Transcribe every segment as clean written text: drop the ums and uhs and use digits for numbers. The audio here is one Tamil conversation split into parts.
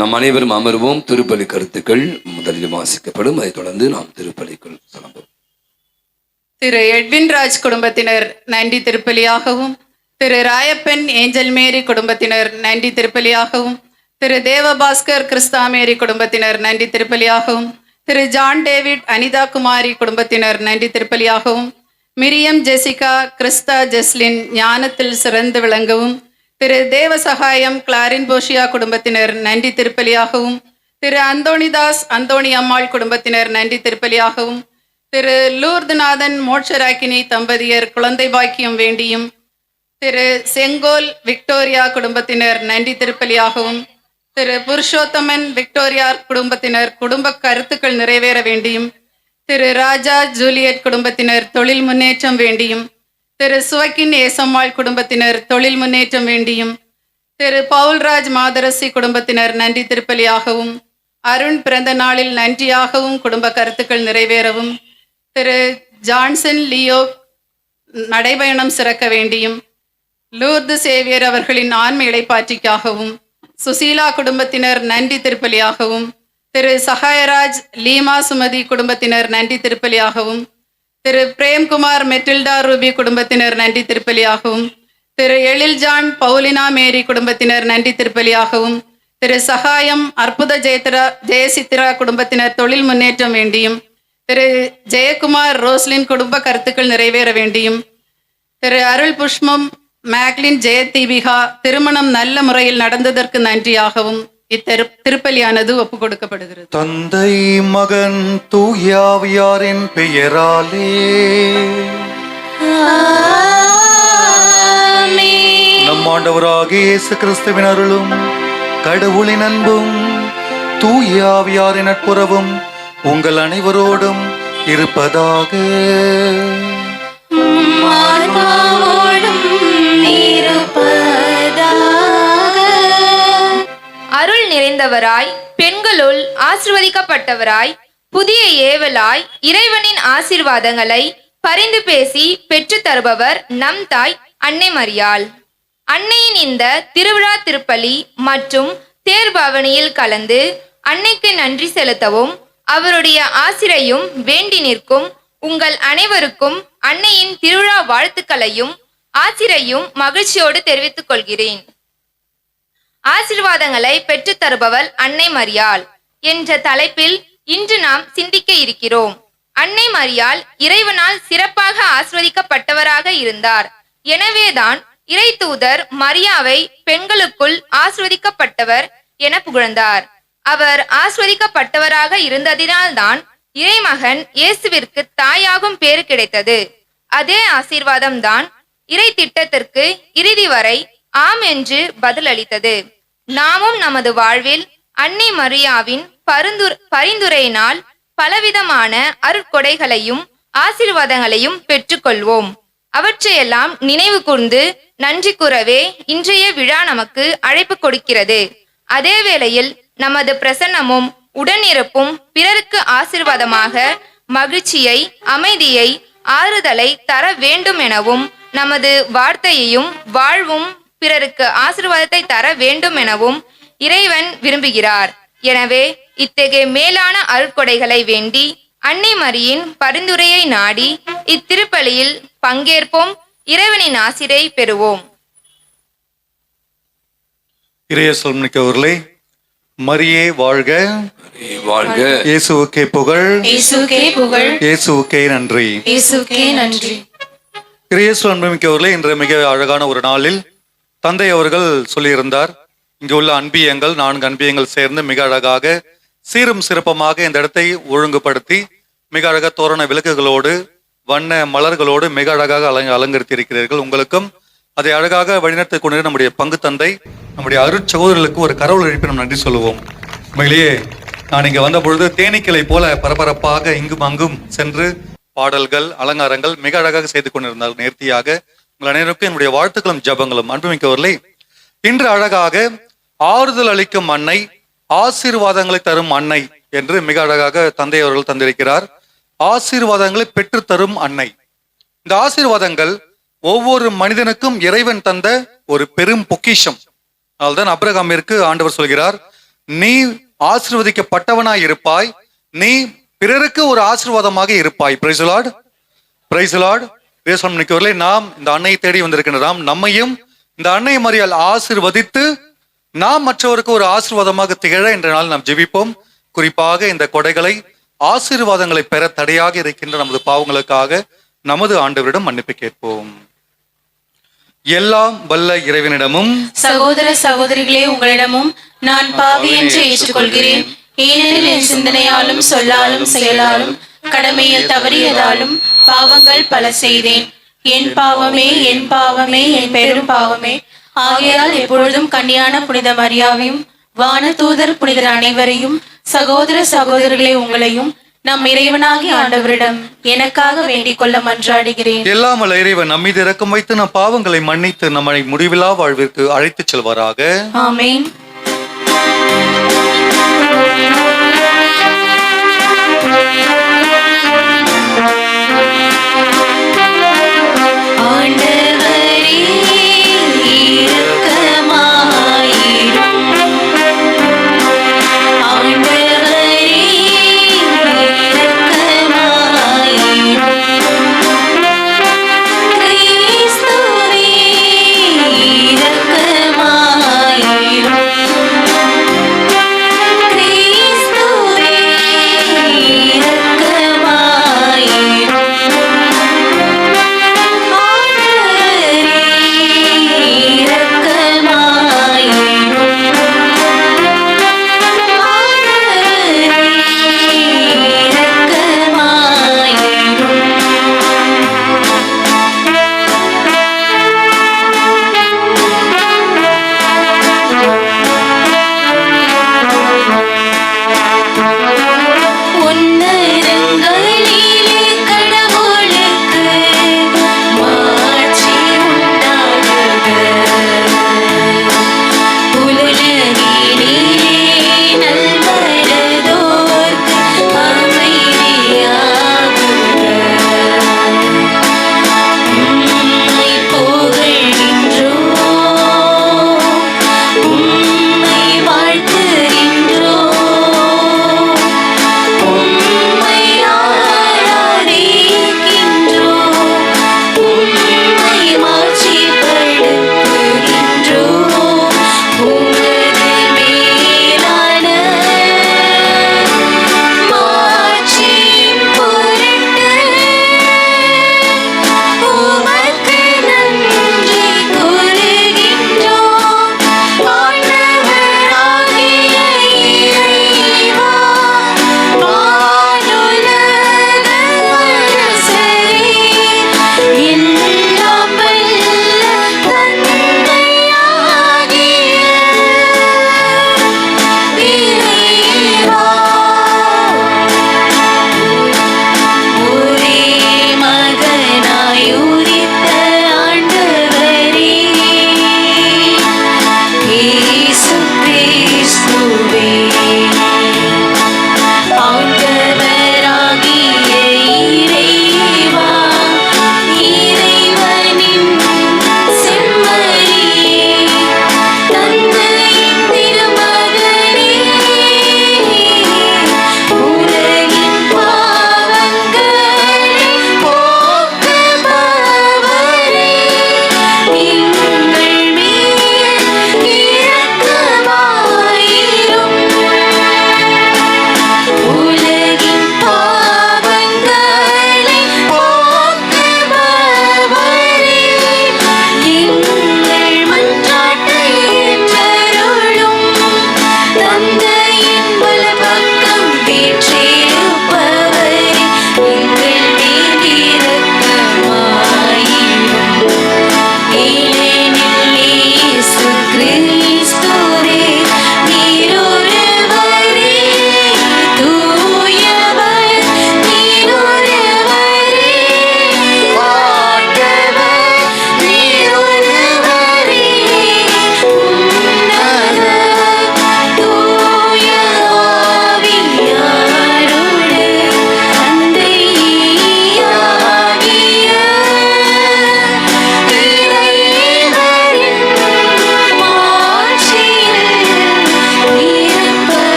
நம் அனைவரும் அமர்வோம். திருப்பலி கருத்துக்கள் முதலில் வாசிக்கப்படும். அதைத் தொடர்ந்து நாம் திருப்பலிக்குள் செல்வோம். திரு எட்வின் ராஜ் குடும்பத்தினர் நன்றி திருப்பலியாகவும், திரு ராயப்பன் ஏஞ்சல் மேரி குடும்பத்தினர் நன்றி திருப்பலியாகவும், திரு தேவபாஸ்கர் கிறிஸ்தா மேரி குடும்பத்தினர் நன்றி திருப்பலியாகவும், திரு ஜான் டேவிட் அனிதா குமாரி குடும்பத்தினர் நன்றி திருப்பலியாகவும், மிரியம் ஜெசிகா கிறிஸ்தா ஜெஸ்லின் ஞானத்தில் சிறந்து விளங்கவும், திரு தேவசகாயம் கிளாரின் போஷியா குடும்பத்தினர் நன்றி திருப்பலியாகவும், திரு அந்தோணிதாஸ் அந்தோணி அம்மாள் குடும்பத்தினர் நன்றி திருப்பலியாகவும், திரு லூர்துநாதன் மோட்சராக்கினி தம்பதியர் குழந்தை பாக்கியம் வேண்டியும், திரு செங்கோல் விக்டோரியா குடும்பத்தினர் நன்றி திருப்பலியாகவும், திரு புருஷோத்தமன் விக்டோரியா குடும்பத்தினர் குடும்ப கருத்துக்கள் நிறைவேற வேண்டியும், திரு ராஜா ஜூலியட் குடும்பத்தினர் தொழில் முன்னேற்றம் வேண்டியும், திரு சுவக்கின் ஏசம்மாள் குடும்பத்தினர் தொழில் முன்னேற்றம் வேண்டியும், திரு பவுல்ராஜ் மாதரசி குடும்பத்தினர் நன்றி திருப்பலியாகவும், அருண் பிறந்த நாளில் நன்றியாகவும் குடும்ப கருத்துக்கள் நிறைவேறவும், திரு ஜான்சன் லியோ நடைபயணம் சிறக்க வேண்டியும், லூர்து சேவியர் அவர்களின் ஆன்ம இளைப்பாற்றிக்காகவும், சுசீலா குடும்பத்தினர் நன்றி திருப்பலியாகவும், திரு சகாயராஜ் லீமா சுமதி குடும்பத்தினர் நன்றி திருப்பலியாகவும், திரு பிரேம்குமார் மெட்டில்டா ரூபி குடும்பத்தினர் நன்றி திருப்பலியாகவும், திரு எழில் ஜான் பவுலினா மேரி குடும்பத்தினர் நன்றி திருப்பலியாகவும், திரு சகாயம் அற்புத ஜெயசித்ரா குடும்பத்தினர் தொழில் முன்னேற்றம் வேண்டியும், திரு ஜெயக்குமார் ரோஸ்லின் குடும்ப கருத்துக்கள் நிறைவேற வேண்டியும், திரு அருள் புஷ்பம் மேக்லின் ஜெயதீபிகா திருமணம் நல்ல முறையில் நடந்ததற்கு நன்றியாகவும் திருப்பலியானது ஒப்புக் கொடுக்கப்படுகிறது. தந்தை மகன் தூயாவியாரின் பெயராலே நம் ஆண்டவராகிய இயேசு கிறிஸ்துவின் அருளும் கடவுளின் அன்பும் தூயாவியாரின் நட்புறவும் உங்கள் அனைவரோடும் இருப்பதாக. அருள் நிறைந்தவராய், பெண்களுள் ஆசிர்வதிக்கப்பட்டவராய், புதிய ஏவலாய், இறைவனின் ஆசீர்வாதங்களை பரிந்து பேசி பெற்று தருபவர் நம் தாய் அன்னை மரியாள். அன்னையின் இந்த திருவிழா திருப்பலி மற்றும் தேர்பவனியில் கலந்து அன்னைக்கு நன்றி செலுத்தவும் அவருடைய ஆசிரையும் வேண்டி நிற்கும் உங்கள் அனைவருக்கும் அன்னையின் திருவிழா வாழ்த்துக்களையும் ஆசிரையும் மகிழ்ச்சியோடு தெரிவித்துக் கொள்கிறேன். ஆசீர்வாதங்களை பெற்று தருபவள் அன்னை மரியாள் என்ற தலைப்பில் இன்று நாம் சிந்திக்க இருக்கிறோம். அன்னை மரியாள் இறைவனால் சிறப்பாக ஆசிர்வதிக்கப்பட்டவராக இருந்தார். எனவேதான் இறை தூதர் மரியாவை பெண்களுக்குள் ஆசிர்வதிக்கப்பட்டவர் என புகழ்ந்தார். அவர் ஆசிர்வதிக்கப்பட்டவராக இருந்ததினால்தான் இறைமகன் இயேசுவிற்கு தாயாகும் பேறு கிடைத்தது. அதே ஆசீர்வாதம் தான் இறை திட்டத்திற்கு இறுதி வரை ஆம் என்று பதிலளித்தது. நாமும் நமது வாழ்வில் அன்னை மரியாவின் பரிந்துரையினால் பலவிதமான அருட்கொடைகளையும் ஆசீர்வாதங்களையும் பெற்றுக்கொள்வோம். அவற்றையெல்லாம் நினைவு கூர்ந்து நன்றி கூறவே இன்றைய விழா நமக்கு அழைப்பு கொடுக்கிறது. அதே வேளையில் நமது பிரசன்னமும் உடனிருப்பும் பிறருக்கு ஆசீர்வாதமாக மகிழ்ச்சியை, அமைதியை, ஆறுதலை தர வேண்டும் எனவும், நமது வார்த்தையையும் வாழ்வும் பிறருக்கு ஆசீர்வாதத்தை தர வேண்டும் எனவும் இறைவன் விரும்புகிறார். எனவே இத்தகைய மேலான அருட்கொடைகளை வேண்டி அன்னை மரியின் பரிந்துரையை நாடி இத்திருப்பலியில் பங்கேற்போம். இறைவனின் ஆசிரை பெறுவோம். இறையேசுவில் மிக்கவர்களே, மரியே வாழ்க, வாழ்க. இயேசுவுக்கே புகழ், இயேசுவுக்கே புகழ், இயேசுவுக்கே நன்றி. இயேசுவுக்கே நன்றி. இறையேசுவில் அன்புமிக்கவர்களே, இன்று மிக அழகான ஒரு நாளில் தந்தை அவர்கள் சொல்லியிருந்தார், இங்கு உள்ள அன்பியங்கள் 4 அன்பியங்கள் சேர்ந்து மிக அழகாக சீரும் சிறப்பமாக இந்த இடத்தை ஒழுங்குபடுத்தி மிக அழகாக தோரண விளக்குகளோடு வண்ண மலர்களோடு மிக அழகாக அலங்கரித்து இருக்கிறீர்கள். உங்களுக்கும் அதை அழகாக வழிநடத்தி கொண்டு நம்முடைய பங்கு தந்தை நம்முடைய அருட்சகோதரர்களுக்கு ஒரு கரவல் எழுப்பி நம்ம நன்றி சொல்லுவோம். உண்மையிலேயே நான் இங்க வந்த பொழுது தேனீக்களை போல பரபரப்பாக இங்கும் அங்கும் சென்று பாடல்கள் அலங்காரங்கள் மிக அழகாக செய்து கொண்டிருந்தார். நேர்த்தியாக உங்கள் அனைவருக்கும் என்னுடைய வாழ்த்துக்களும் ஜபங்களும். அன்புமிக்கவர்களே, இன்று அழகாக ஆறுதல் அளிக்கும் அன்னை, ஆசீர்வாதங்களை தரும் அன்னை என்று மிக அழகாக தந்தை அவர்கள் தந்திருக்கிறார். ஆசீர்வாதங்களை பெற்று தரும் அன்னை. இந்த ஆசீர்வாதங்கள் ஒவ்வொரு மனிதனுக்கும் இறைவன் தந்த ஒரு பெரும் பொக்கிஷம். அதனால்தான் அப்ரஹாமிற்கு ஆண்டவர் சொல்கிறார், நீ ஆசீர்வதிக்கப்பட்டவனாய் இருப்பாய், நீ பிறருக்கு ஒரு ஆசீர்வாதமாக இருப்பாய். Praise the Lord, praise the Lord. இன்னைக்கு நாம் இந்த அன்னையை தேடி வந்திருக்கின்றோம். நம்மையும் இந்த அன்னை மரியாள் ஆசீர்வதித்து நாம் மற்றவருக்கு ஒரு ஆசீர்வாதமாக திகழ என்ற நாள் நாம் ஜெபிப்போம். குறிப்பாக இந்த கொடைகளை ஆசீர்வாதங்களை பெற தடையாக இருக்கின்ற நமது பாவங்களுக்காக நமது ஆண்டவரிடம் மன்னிப்பு கேட்போம். எல்லாம் வல்ல இறைவனிடமும் சகோதர சகோதரிகளே, உங்களிடமும் நான் பாவி என்று ஏற்றுக்கொள்கிறேன். ஏனெனில் என் சிந்தனையாலும் சொல்லாலும் செயலாலும் கடமையில் தவறியதாலும் பாவங்கள் பல செய்தேன். என் பாவமே, என் பாவமே, என் பெரும் பாவமே. ஆகையால் எப்பொழுதும் கன்னியான புனித மரியாவையும் வான தூதர் புனிதர் அனைவரையும் சகோதர சகோதரிகளே உங்களையும் நம் இறைவனாகிய ஆண்டவரிடம் எனக்காக வேண்டிக் கொள்ள மன்றாடுகிறேன். எல்லாம் வல்ல இறைவன் நம்மீது இரக்கம் வைத்து நம் பாவங்களை மன்னித்து நம்மை முடிவிலா வாழ்விற்கு அழைத்துச் செல்வாராக. ஆமென். ஆண்டவரே இரக்கமாயிரும். ஆண்டவரே இரக்கமாயிரும். கிறிஸ்துவே இரக்கமாயிரும். கிறிஸ்துவே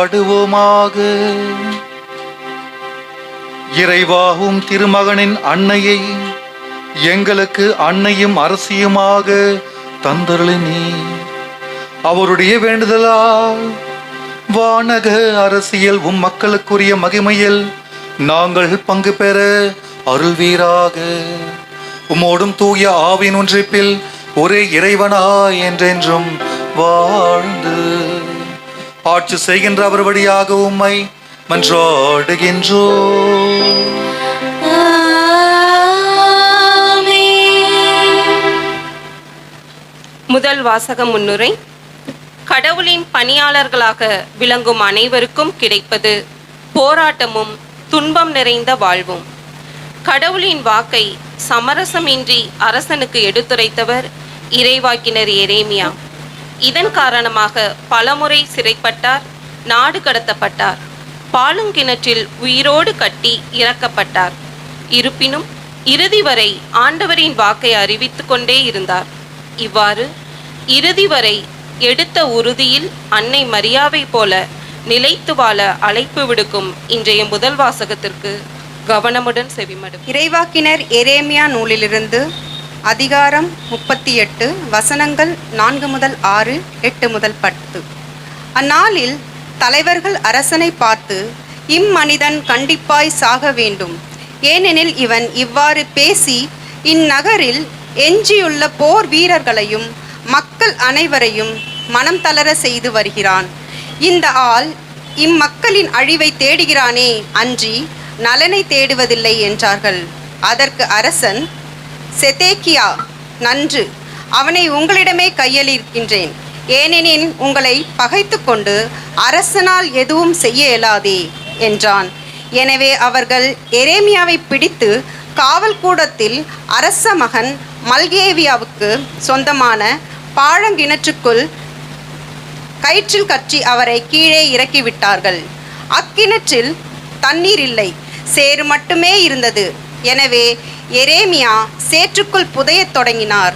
மன்றாடுவோமாக. இறைவாவும் திருமகனின் அன்னையை எங்களுக்கு அன்னையும் அரசியுமாக தந்தருளினீ. அவருடைய வேண்டுதலால் வானக அரசியல் மக்களுக்குரிய மகிமையில் நாங்கள் பங்கு பெற அருள்வீராக. உம்மோடும் தூய ஆவின் ஒன்றிப்பில் ஒரே இறைவனாய் என்றென்றும் வாழ்ந்து ஆட்சி செய்கின்ற அவர் வழியாக உம்மை மன்றாடுகின்றோம். முதல் வாசக முன்னுரை. கடவுளின் பணியாளர்களாக விளங்கும் அனைவருக்கும் கிடைப்பது போராட்டமும் துன்பம் நிறைந்த வாழ்வும். கடவுளின் வாக்கை சமரசமின்றி அரசனுக்கு எடுத்துரைத்தவர் இறைவாக்கினர் எரேமியா. இதன் காரணமாக பலமுறை சிறைப்பட்டார், நாடு கடத்தப்பட்டார், பாலுங்கிணற்றில் உயிரோடு கட்டி இறக்கப்பட்டார். இருப்பினும் இறுதி வரை ஆண்டவரின் வாக்கை அறிவித்து கொண்டே இருந்தார். இவ்வாறு இறுதி வரை எடுத்த உறுதியில் அன்னை மரியாவை போல நிலைத்து வாழ அழைப்பு விடுக்கும் இன்றைய முதல் வாசகத்திற்கு கவனமுடன் செவிமடும். இறைவாக்கினர் எரேமியா நூலிலிருந்து அதிகாரம் 38 வசனங்கள் 4 முதல் 6, 8 முதல் 10. அந்நாளில் தலைவர்கள் அரசனை பார்த்து, இம்மனிதன் கண்டிப்பாய் சாக வேண்டும், ஏனெனில் இவன் இவ்வாறு பேசி இந்நகரில் எஞ்சியுள்ள போர் வீரர்களையும் மக்கள் அனைவரையும் மனம் தளர செய்து வருகிறான். இந்த ஆள் இம்மக்களின் அழிவை தேடுகிறானே அன்றி நலனை தேடுவதில்லை என்றார்கள். அதற்கு அரசன், செதேக்கியா, நன்று, அவனை உங்களிடமே கையளிக்கின்றேன், ஏனெனில் உங்களை பகைத்து கொண்டு அரசனால் எதுவும் செய்ய இயலாதே என்றான். எனவே அவர்கள் எரேமியாவை பிடித்து காவல் கூடத்தில் அரச மகன் மல்கேவியாவுக்கு சொந்தமான பாழங்கிணற்றுக்குள் கயிற்றில் கற்றி அவரை கீழே இறக்கிவிட்டார்கள். அக்கிணற்றில் தண்ணீர் இல்லை, சேறு மட்டுமே இருந்தது. எனவே எரேமியா சேற்றுக்குள் புதையத் தொடங்கினார்.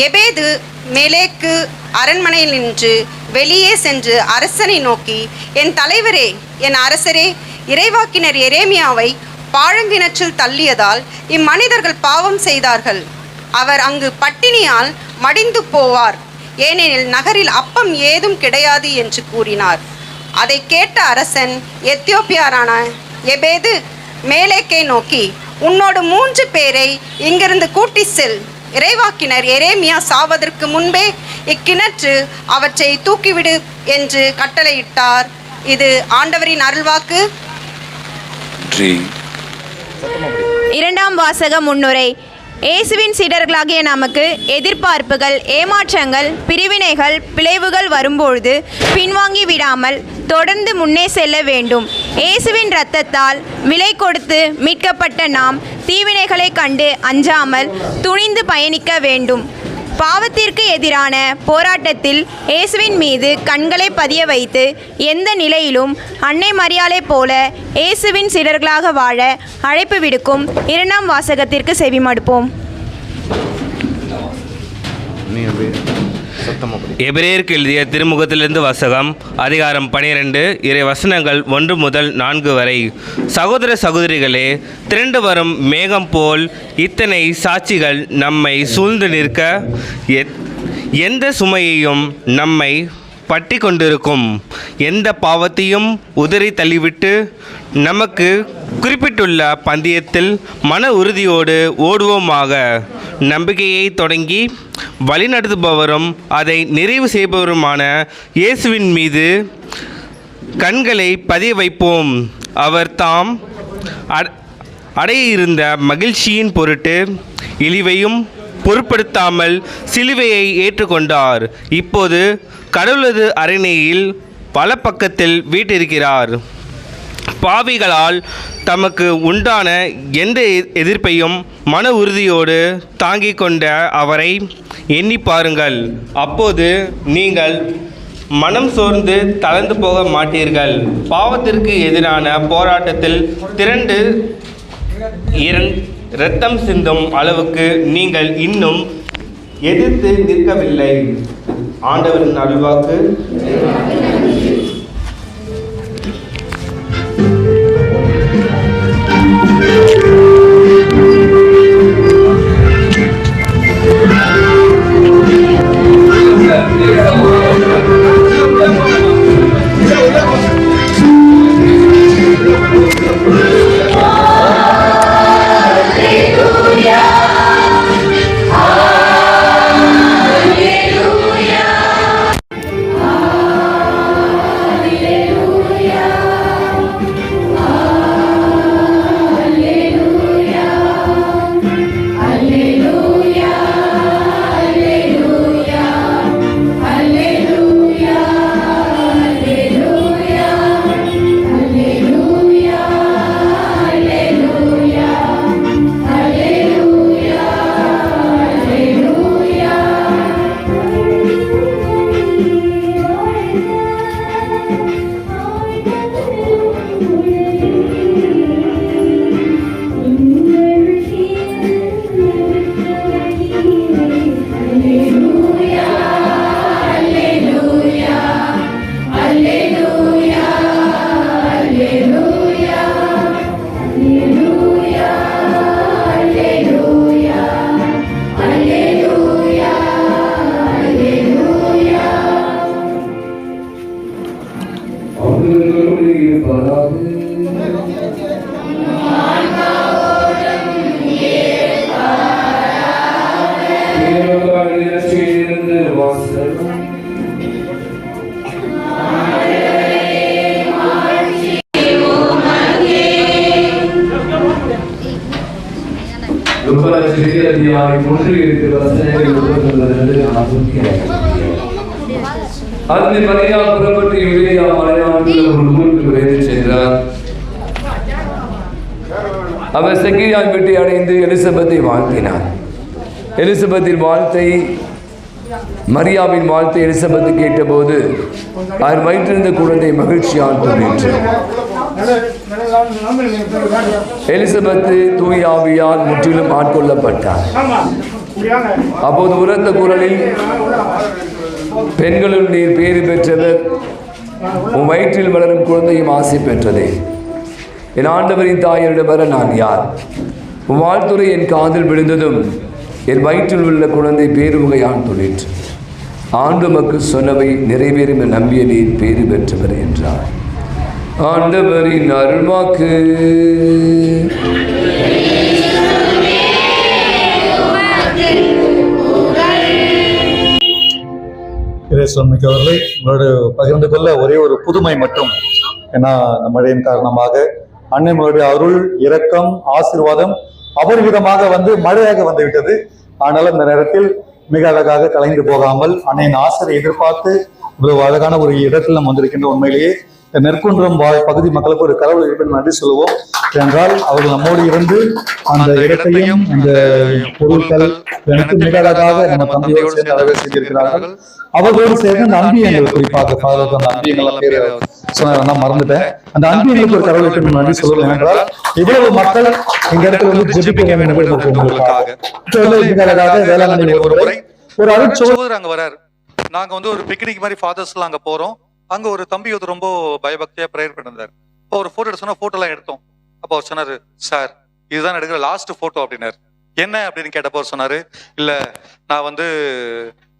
எபேது மேலேக்கு அரண்மனையில் நின்று வெளியே சென்று அரசனை நோக்கி, என் தலைவரே, என் அரசரே, இறைவாக்கினர் எரேமியாவை பாழங்கிணற்றில் தள்ளியதால் இம்மனிதர்கள் பாவம் செய்தார்கள். அவர் அங்கு பட்டினியால் மடிந்து போவார், ஏனெனில் நகரில் அப்பம் ஏதும் கிடையாது என்று கூறினார். அதை கேட்ட அரசன் எத்தியோப்பியரான எபேது மேலேக்கை நோக்கி, உன்னோடு 3 பேரை இங்கிருந்து கூட்டி செல். இறைவாக்கினர் எரேமியா சாவதற்கு முன்பே இக்கிணற்று அவற்றை தூக்கிவிடு என்று கட்டளையிட்டார். இது ஆண்டவரின் அருள்வாக்கு. இரண்டாம் வாசக முன்னுரை. இயேசுவின் சீடர்களாகிய நமக்கு எதிர்பார்ப்புகள், ஏமாற்றங்கள், பிரிவினைகள், பிளவுகள் வரும்பொழுது பின்வாங்கி விடாமல் தொடர்ந்து முன்னே செல்ல வேண்டும். இயேசுவின் இரத்தத்தால் விலை கொடுத்து மீட்கப்பட்ட நாம் தீவினைகளை கண்டு அஞ்சாமல் துணிந்து பயணிக்க வேண்டும். பாவத்திற்கு எதிரான போராட்டத்தில் இயேசுவின் மீது கண்களை பதிய வைத்து எந்த நிலையிலும் அன்னை மரியாளை போல இயேசுவின் சீடர்களாக வாழ அழைப்பு விடுக்கும் இரண்டாம் வாசகத்திற்கு செவிமடுப்போம். எபிரேயருக்கு எழுதிய திருமுகத்திலிருந்து வாசகம். அதிகாரம் 12, இறை வசனங்கள் 1 முதல் 4 வரை. சகோதர சகோதரிகளே, திரண்டு வரும் மேகம் போல் இத்தனை சாட்சிகள் நம்மை சூழ்ந்து நிற்க எந்த சுமையையும் நம்மை பற்றி கொண்டிருக்கும் எந்த பாவத்தையும் உதறி தள்ளிவிட்டு நமக்கு குறிப்பிட்டுள்ள பந்தயத்தில் மன உறுதியோடு ஓடுவோமாக. நம்பிக்கையை தொடங்கி வழிநடத்துபவரும் அதை நிறைவு செய்பவருமான இயேசுவின் மீது கண்களை பதிய வைப்போம். அவர் தாம் அடைய இருந்த மகிழ்ச்சியின் பொருட்டு இழிவையும் பொருட்படுத்தாமல் சிலுவையை ஏற்றுக்கொண்டார். இப்போது கடவுளது அரியணையில் பல பக்கத்தில் வீற்றிருக்கிறார். பாவிகளால் தமக்கு உண்டான எந்த எதிர்ப்பையும் மன உறுதியோடு தாங்கிக் கொண்ட அவரை எண்ணி பாருங்கள். அப்போது நீங்கள் மனம் சோர்ந்து தளர்ந்து போக மாட்டீர்கள். பாவத்திற்கு எதிரான போராட்டத்தில் திரண்டு இரத்தம் சிந்தும் அளவுக்கு நீங்கள் இன்னும் எதிர்த்து நிற்கவில்லை. ஆண்டவரின் அருள்வாக்கு. யாரை முற்றி இருக்கிற வசனங்களை உருவாக்குவதென்று நான் அதில் மரியா புறப்பட்டு யூதேயா மலைநாட்டில் ஒரு ஊருக்கு விரைந்து சென்றார். அவர் செக்கிரியார் வீட்டை அடைந்து எலிசபெத்தை வாழ்த்தினார். எலிசபெத்தின் வாழ்த்தை மரியாவின் வாழ்த்தை எலிசபெத்து கேட்டபோது அவர் வயிற்றிருந்த குழந்தை மகிழ்ச்சியால் தோன்றிற்று. எலிசபெத்து தூய ஆவியால் முற்றிலும் ஆட்கொள்ளப்பட்டார். அப்போது உரத்த குரலில், பெண்களுள் நீர் பேறு பெற்றவர், உன் வயிற்றில் வளரும் குழந்தையும் ஆசை பெற்றதே. என் ஆண்டவரின் தாயரிடம் வர நான் யார்? உன் வாழ்த்துறை என் காதில் விழுந்ததும் என் வயிற்றில் உள்ள குழந்தை பேருவகையான் தொழிற்று. ஆண்டு மக்கள் சொன்னவை நிறைவேறும் நம்பிய நீர் பேறு பெற்றவர் என்றார். ஆண்டவரின் அருள்வாக்கு. மிக்கவர்களை உங்களோட பகிர்ந்து கொள்ள ஒரே ஒரு புதுமை மட்டும். ஏன்னா இந்த மழையின் காரணமாக அன்னைகளுடைய அருள், இரக்கம், ஆசீர்வாதம் அபரிவிதமாக மழையாக வந்துவிட்டது. ஆனாலும் இந்த நேரத்தில் மிக அழகாக கலைந்து போகாமல் அன்னையின் ஆசிரியை எதிர்பார்த்து இவ்வளவு அழகான ஒரு இடத்தில் நம்ம வந்திருக்கின்ற உண்மையிலேயே நெற்குன்றம் பகுதி மக்களுக்கு ஒரு கடவுள் நன்றி சொல்லுவோம். என்றால் அவர்கள் நம்மோடு இருந்து அந்த இடத்தையும் அந்த பொருட்கள் எனக்கு மிக அழகாக நம்ம தந்தையோடு சேர்ந்து அழகாக செய்திருக்கிறார்கள். அவர்களோடு சேர்ந்து அந்த அன்பியங்கள், குறிப்பாக அந்த அன்பியங்கள் பேர் சொன்னா மறந்துட்டேன். அந்த அன்பியங்களுக்கு ஒரு கடவுளுக்கு நன்றி சொல்லுவோம். என்றால் இவ்வளவு மக்கள் இந்த இடத்துல ஜெபிக்க வேண்டும் மிக அழகாக வேளாங்கண்ணி ஒரு அருட்சோதர் அங்க வராரு. நாங்க ஒரு பிக்னிக் மாதிரி ஃபாதர்ஸ் எல்லாம் அங்க போறோம். அங்க ஒரு தம்பி ரொம்ப பயபக்தியா ப்ரேயர் பண்ணிருந்தாரு. இப்போ ஒரு போட்டோ எடுத்து சொன்னா போட்டோ எல்லாம் எடுத்தோம். அப்போ அவர் சொன்னாரு, சார் இதுதான் எடுக்கிற லாஸ்ட் போட்டோ அப்படின்னாரு. என்ன அப்படின்னு கேட்டப்போ அவர் சொன்னாரு, இல்ல நான்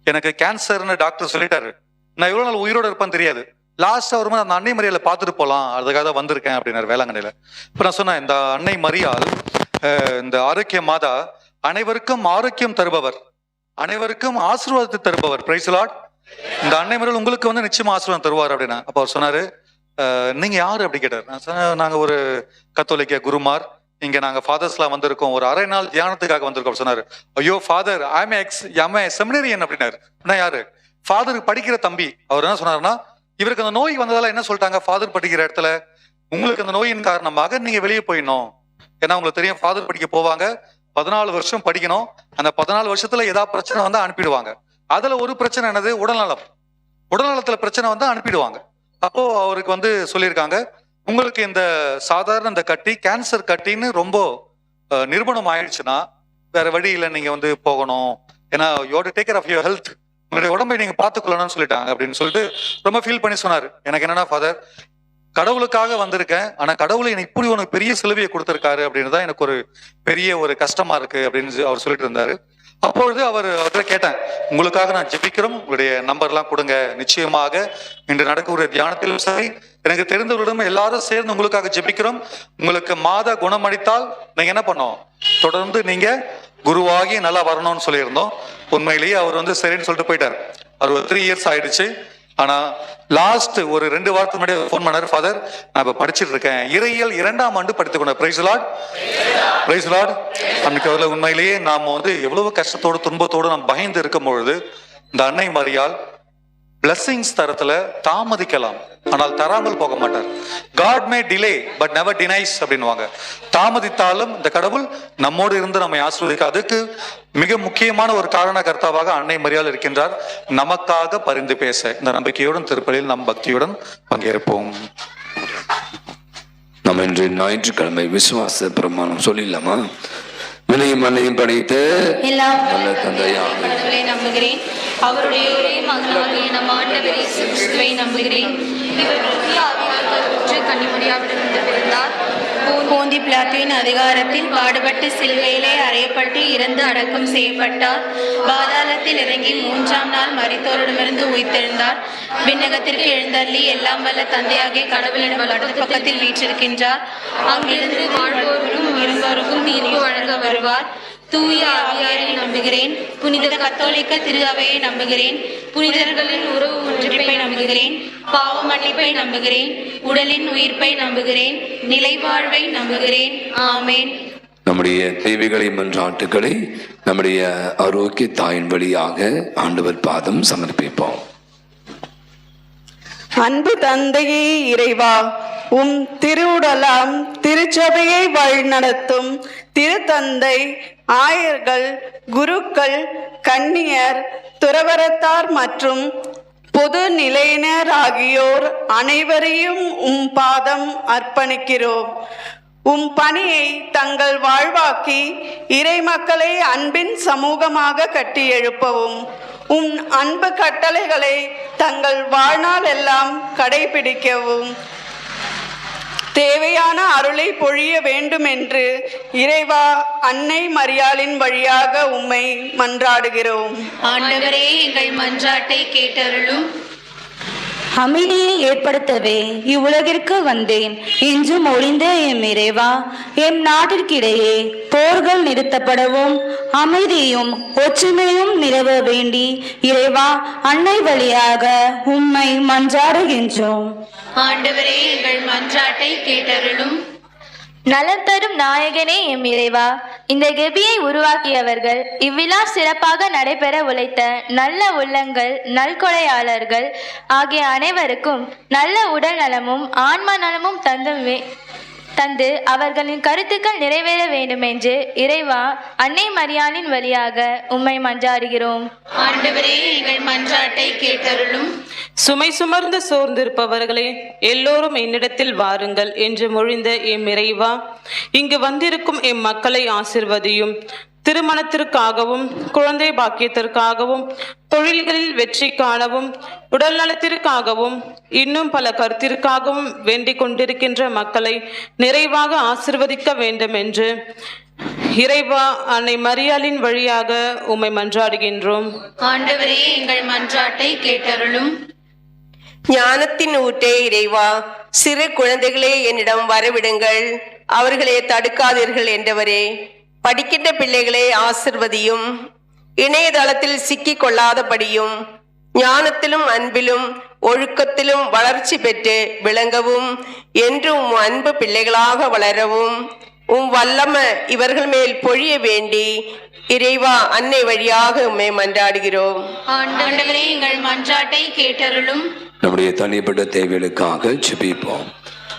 எனக்கு கேன்சர்னு டாக்டர் சொல்லிட்டாரு, நான் எவ்வளவு நாள் உயிரோட இருப்பேன்னு தெரியாது, லாஸ்டா ஒரு அந்த அன்னை மரியாதை பார்த்துட்டு போலாம், அதுக்காக தான் வந்திருக்கேன் அப்படின்னாரு வேளாங்கண்ணில. இப்ப நான் சொன்னேன், இந்த அன்னை மரியாள் இந்த ஆரோக்கிய மாதா அனைவருக்கும் ஆரோக்கியம் தருபவர், அனைவருக்கும் ஆசீர்வாதத்தை தருபவர். Price Lord. இந்த அன்னை மரியாள் உங்களுக்கு நிச்சயமா ஆசீர்வாதம் தருவார் அப்படின்னா. அப்ப அவர் சொன்னாரு, நீங்க யாரு அப்படி கேட்டார். நான் சொன்னேன், நாங்க ஒரு கத்தோலிக்க குருமார், இங்க நாங்க ஃபாதர்ஸ்லாம் வந்திருக்கோம், ஒரு அரை நாள் தியானத்துக்காக வந்திருக்கோம். சொன்னாரு, ஐயோ ஃபாதர் ஐ செமினரியன் அப்படின்னாரு. யாரு? ஃபாதருக்கு படிக்கிற தம்பி. அவர் என்ன சொன்னாருன்னா, இவருக்கு அந்த நோய் வந்ததால என்ன சொல்லிட்டாங்க, ஃபாதர் படிக்கிற இடத்துல உங்களுக்கு அந்த நோயின் காரணமாக நீங்க வெளியே போயிடணும். ஏன்னா உங்களுக்கு தெரியும், ஃபாதர் படிக்க போவாங்க, 14 வருஷம் படிக்கணும். அந்த 14 வருஷத்துல ஏதாவது பிரச்சனை அனுப்பிடுவாங்க. அதுல ஒரு பிரச்சனை என்னது, உடல்நலம். உடல்நலத்துல பிரச்சனை அனுப்பிடுவாங்க. அப்போ அவருக்கு சொல்லியிருக்காங்க, உங்களுக்கு இந்த சாதாரண இந்த கட்டி கேன்சர் கட்டின்னு ரொம்ப நிரூபணம் ஆயிடுச்சுன்னா வேற வழி இல்லை, நீங்க போகணும். ஏன்னா you have to take care of your health, உங்களுடைய உடம்பை நீங்க பாத்துக்கொள்ளணும்னு சொல்லிட்டாங்க அப்படின்னு சொல்லிட்டு ரொம்ப ஃபீல் பண்ணி சொன்னாரு. எனக்கு என்னன்னா, ஃபாதர் கடவுளுக்காக வந்திருக்கேன், ஆனா கடவுளை எனக்கு இப்படி உனக்கு பெரிய சிலுவையை கொடுத்திருக்காரு அப்படின்னு தான் எனக்கு ஒரு பெரிய ஒரு கஷ்டமா இருக்கு அப்படின்னு அவர் சொல்லிட்டு இருந்தாரு. அப்பொழுது அவர்கிட்ட கேட்டேன், உங்களுக்காக நான் ஜெபிக்கிறோம், உங்களுடைய நம்பர்லாம் கொடுங்க, நிச்சயமாக இன்று நடக்கக்கூடிய தியானத்திலும் சரி, எனக்கு தெரிந்தவர்களிடம் எல்லாரும் சேர்ந்து உங்களுக்காக ஜெபிக்கிறோம். உங்களுக்கு மாத குணமளித்தால் நீங்க என்ன பண்ணோம், தொடர்ந்து நீங்க குருவாகி நல்லா வரணும்னு சொல்லியிருந்தோம். உண்மையிலேயே அவர் சரின்னு சொல்லிட்டு போயிட்டார். அவர் 3 இயர்ஸ் ஆயிடுச்சு. ஆனா லாஸ்ட் ஒரு 2 வாரத்துக்கு முன்னாடி ஃபோன் பண்ணாரு, ஃபாதர் நான் இப்ப படிச்சுட்டு இருக்கேன், இறையியல் 2ஆம் ஆண்டு படித்துக் கொண்டேன். Praise Lord, praise Lord. அன்னைக்கு அவர்ல உண்மையிலேயே நாம எவ்வளவு கஷ்டத்தோடு துன்பத்தோடு நாம் பயந்து இருக்கும் பொழுது இந்த அன்னை மரியாள் பிளஸிங்ஸ் தரத்துல தாமதிக்கலாம், ஆனால் தராமல் போக மாட்டார். God may delay but never denies அப்படின்னுவாங்க. தாமதித்தாலும் இந்த கடவுள் நம்மோடு இருந்து நம்மை ஆசீர்வதிக்க, அதுக்கு மிக முக்கியமான ஒரு காரண கர்த்தாவாக அன்னை மரியாள் இருக்கின்றார், நமக்காக பரிந்து பேச. இந்த நம்பிக்கையுடன் திருப்பலியில் நம் பக்தியுடன் பங்கேற்போம். நம்ம இன்று ஞாயிற்றுக்கிழமை விசுவாச பிரமாணம் சொல்லிடலாமா? வினையும் மண்ணையும் படைத்த நல்ல தந்தையாகவே நம்புகிறேன், அவருடைய ஒரே மகனாகிய நம் ஆண்டவர் இயேசு கிறிஸ்துவை நம்புகிறேன். இவர் கன்னிமரியாவிலிருந்து பிறந்தார், போந்தி பிலாத்துவின் அதிகாரத்தில் பாடுபட்டு சிலுவையிலே அறையப்பட்டு இறந்து அடக்கம் செய்யப்பட்டார், பாதாளத்தில் இறங்கி 3ஆம் நாள் மரித்தோரிடமிருந்து உயிர்த்தெழுந்தார், விண்ணகத்திற்கு எழுந்தள்ளி எல்லாம் வல்ல தந்தையாகிய கடவுளிடம் வலது பக்கத்தில் வீற்றிருக்கின்றார், அங்கிருந்து வாழ்வோருக்கும் உயிர்ந்தோருக்கும் தீர்ப்பு வழங்க வருவார். தூய ஆவியாரை நம்புகிறேன், புனித கத்தோலிக்க திரு அவையை நம்புகிறேன், புனிதர்களின் உறவு ஒன்றிப்பை நம்புகிறேன், பாவ மன்னிப்பை நம்புகிறேன், உடலின் உயிர்ப்பை நம்புகிறேன், நிலை வாழ்வை நம்புகிறேன். ஆமேன். நம்முடைய தேவைகளை மன்றாட்டுகளை நம்முடைய ஆரோக்கிய தாயின் வழியாக ஆண்டவர் பாதம் சமர்ப்பிப்போம். அன்பு தந்தையே இறைவா, உம் திருவுடலாம் திருச்சபையை வழிநடத்தும் திருத்தந்தை, ஆயர்கள், குருக்கள், கன்னியர், துறவரத்தார் மற்றும் பொது நிலையினர் ஆகியோர் அனைவரையும் உம் பாதம் அர்ப்பணிக்கிறோம். உம் பணியை தங்கள் வாழ்வாக்கி இறை மக்களை அன்பின் சமூகமாக கட்டி எழுப்பவும், உம் அன்பு கட்டளைகளை தங்கள் வாழ்நாள் எல்லாம் கடைபிடிக்கவும் தேவையான அருளை பொழிய வேண்டும் என்று இறைவா அன்னை மரியாளின் வழியாக உம்மை மன்றாடுகிறோம். ஆண்டவரே, எங்கள் மன்றாட்டை கேட்டருளும். அமைதியை ஏற்படுத்தவே இவ்வுலகிற்கு வந்தேன் என்றும் ஒளிந்த எம் இறைவா, எம் நாட்டிற்கிடையே போர்கள் நிறுத்தப்படவும் அமைதியும் ஒற்றுமையும் நிலவ வேண்டி இறைவா அன்னை வழியாக உம்மை மன்றாடுகின்றோம். ஆண்டவரே, எங்கள் மன்றாட்டை கேட்டருளும். நலம் தரும் நாயகனே எம் இறைவா, இந்த கெபியை உருவாக்கியவர்கள், இவ்விழா சிறப்பாக நடைபெற உழைத்த நல்ல உள்ளங்கள், நல்கொடையாளர்கள் ஆகிய அனைவருக்கும் நல்ல உடல் நலமும் ஆன்ம நலமும் தந்து அவர்களின் கருத்துக்கள் நிறைவேற வேண்டும் என்று இறைவா அன்னை மரியாளின் வழியாக உம்மை மன்றாடுகிறோம். ஆண்டவரே, எங்கள் மன்றாட்டை கேட்டருளும். சுமை சுமர்ந்து சோர்ந்திருப்பவர்களே, எல்லோரும் என்னிடத்தில் வாருங்கள் என்று மொழிந்த எம் இறைவா, இங்கு வந்திருக்கும் எம் மக்களை ஆசிர்வதியும். திருமணத்திற்காகவும் குழந்தை பாக்கியத்திற்காகவும் தொழில்களில் வெற்றி காணவும் உடல் நலத்திற்காகவும் இன்னும் பல கருத்திற்காகவும் வேண்டிக் கொண்டிருக்கின்ற மக்களை நிறைவாக ஆசிர்வதிக்க வேண்டும் என்று இறைவா அன்னை மரியாளின் வழியாக உம்மை மன்றாடுகின்றோம். ஆண்டவரே, எங்கள் மன்றாட்டை கேட்டருளும். ஞானத்தின் ஊற்றே இறைவா, சிறு குழந்தைகளே என்னிடம் வரவிடுங்கள், அவர்களை தடுக்காதீர்கள் என்றவரே. படிக்கின்ற பிள்ளைகளை ஆசிர்வதியும். இணையதளத்தில் சிக்கிக் கொள்ளாதபடியும் ஞானத்திலும் அன்பிலும் ஒழுக்கத்திலும் வளர்ச்சி பெற்று விளங்கவும் என்றும் அன்பு பிள்ளைகளாக வளரவும் உம் வல்லம இவர்கள் மேல் பொழிய வேண்டி இறைவா அன்னை வழியாக உம்மை மன்றாடுகிறோம். ஆண்டவரே, எங்கள் மன்றாட்டை கேட்டருளும். நம்முடைய தனிப்பட்ட தேவைகளுக்காக ஜெபிப்போம்.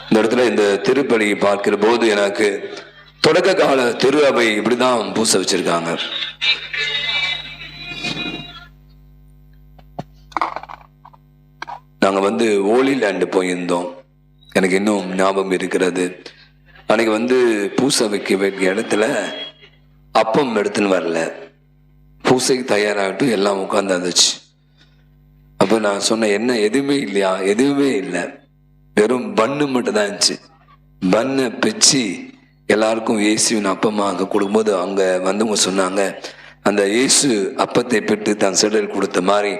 இந்த இடத்துல இந்த திருப்பலியை பார்க்கிற போது எனக்கு தொடக்க கால திரு அவை இப்படிதான் பூச வச்சிருக்காங்க. நாங்க ஹோலி லேண்டு போயிருந்தோம். எனக்கு இன்னும் ஞாபகம் இருக்கிறது. அன்னைக்கு பூசை வைக்க வேண்டிய இடத்துல அப்பம் எடுத்துன்னு வரல. பூசைக்கு தயாராகிட்டு எல்லாம் உட்கார்ந்துச்சு. அப்போ நான் சொன்னேன், என்ன எதுவுமே இல்லையா? எதுவுமே இல்லை, வெறும் பன்னு மட்டும் தான் இருந்துச்சு. பண்ணை பிச்சு எல்லாருக்கும் இயேசுவின் அப்பமாக கொடுக்கும்போது அங்கே வந்தவங்க சொன்னாங்க, அந்த இயேசு அப்பத்தை பெற்று தன் செடல் கொடுத்த மாதிரி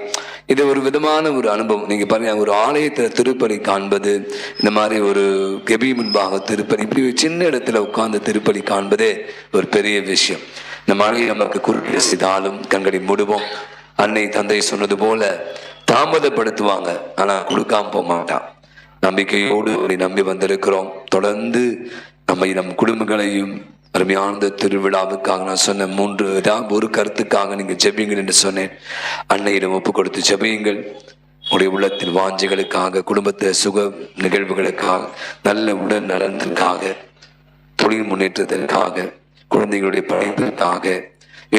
இது ஒரு விதமான ஒரு அனுபவம். நீங்கள் பாருங்க, ஒரு ஆலயத்தில் திருப்பலி காண்பது, இந்த மாதிரி ஒரு கெபி முன்பாக திருப்பலி, இப்படி ஒரு சின்ன இடத்துல உட்கார்ந்து திருப்பலி காண்பதே ஒரு பெரிய விஷயம். இந்த மாதிரி நமக்கு குறுக்கிட செய்தாலும் கண்களை மூடுவோம். அன்னை தந்தை சொன்னது போல தாமதப்படுத்துவாங்க, ஆனால் கொடுக்காம போக மாட்டான். நம்பிக்கையோடு அப்படி நம்பி வந்திருக்கிறோம். தொடர்ந்து நம் குடும்பங்களையும் அருமையான திருவிழாவுக்காக நான் சொன்ன 3 ஒரு கருத்துக்காக நீங்கள் ஜெபியுங்கள் என்று சொன்னேன். அன்னையிடம் ஒப்பு கொடுத்து ஜெபியுங்கள். உடைய உள்ளத்தின் வாஞ்சைகளுக்காக, குடும்பத்தை சுக நிகழ்வுகளுக்காக, நல்ல உடல் நலத்திற்காக, தொழில் முன்னேற்றத்திற்காக, குழந்தைகளுடைய படைப்பிற்காக,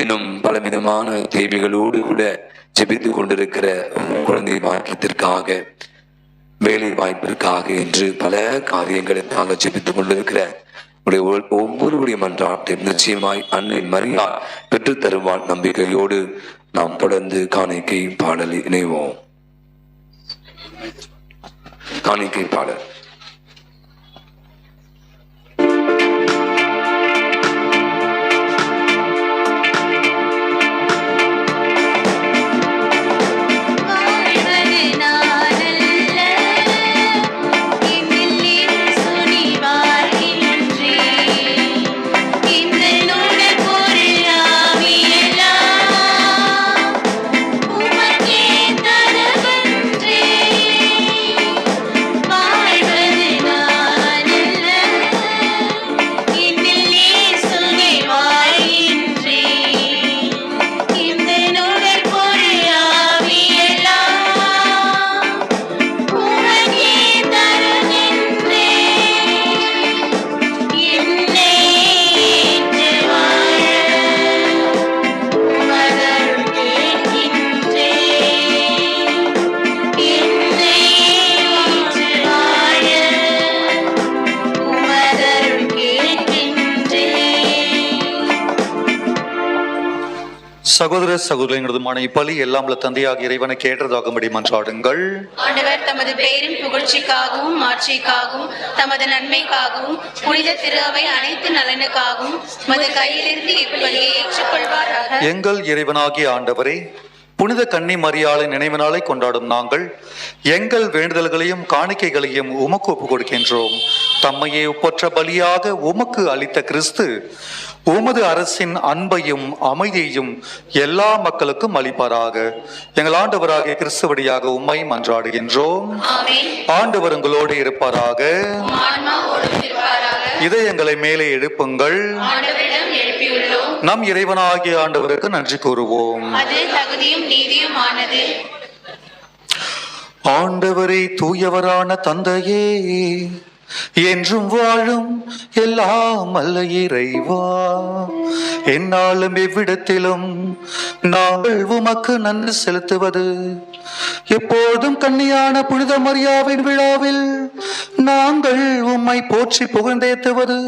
இன்னும் பலவிதமான தேவைகளோடு கூட ஜெபித்து கொண்டிருக்கிற குழந்தை பாக்கியத்திற்காக, வேலை வாய்ப்பிற்காக என்று பல காரியங்களுக்காக ஜெபித்துக் கொண்டிருக்கிற ஒவ்வொருடைய மன்றாட்டை நிச்சயமாய் அன்னை மரியா பெற்று தருவான் நம்பிக்கையோடு நாம் தொடர்ந்து காணிக்கை பாடல் இணைவோம். காணிக்கை பாடல். வாழ்க சகோதர சகோதரிகளதுமான இப்பலி எல்லாம் உள்ள தந்தையாக இறைவனை கேட்டதாகும்படி மன்றாடுங்கள். ஆண்டவர் தமது பெயரின் புகழ்ச்சிக்காகவும் மாட்சிக்காகவும் தமது நன்மைக்காகவும் புனித திரு அவை அனைத்து நலனுக்காகவும் மது கையிலிருந்து இப்பலியை ஏற்றுக்கொள்வாராக. எங்கள் இறைவனாகிய ஆண்டவரே, புனித கன்னி மரியாளின் நினைவு நாளை கொண்டாடும் நாங்கள் எங்கள் வேண்டுதல்களையும் காணிக்கைகளையும் உமக்கு ஒப்புக் கொடுக்கின்றோம். தம்மையே ஒப்பற்ற பலியாக உமக்கு அளித்த கிறிஸ்து உமது அரசின் அன்பையும் அமைதியையும் எல்லா மக்களுக்கும் அளிப்பாராக. எங்கள் ஆண்டவராகிய கிறிஸ்து வழியாக உம்மை மன்றாடுகின்றோம். ஆண்டவர் உங்களோடு இருப்பாராக. இதயங்களை மேலே எழுப்புங்கள். நம் இறைவனாகிய ஆண்டவருக்கு நன்றி கூறுவோம். ஆண்டவரே, தூயவரான தந்தையே, என்றும் வாழும் எல்லாம் அல்ல இறைவா, என்னாலும் எவ்விடத்திலும் நாங்கள் உமக்கு நன்றி செலுத்துவது எப்போதும் கன்னியான புனித மரியாவின் விழாவில் நாங்கள் உம்மை போற்றி புகழ்ந்தேத்துவது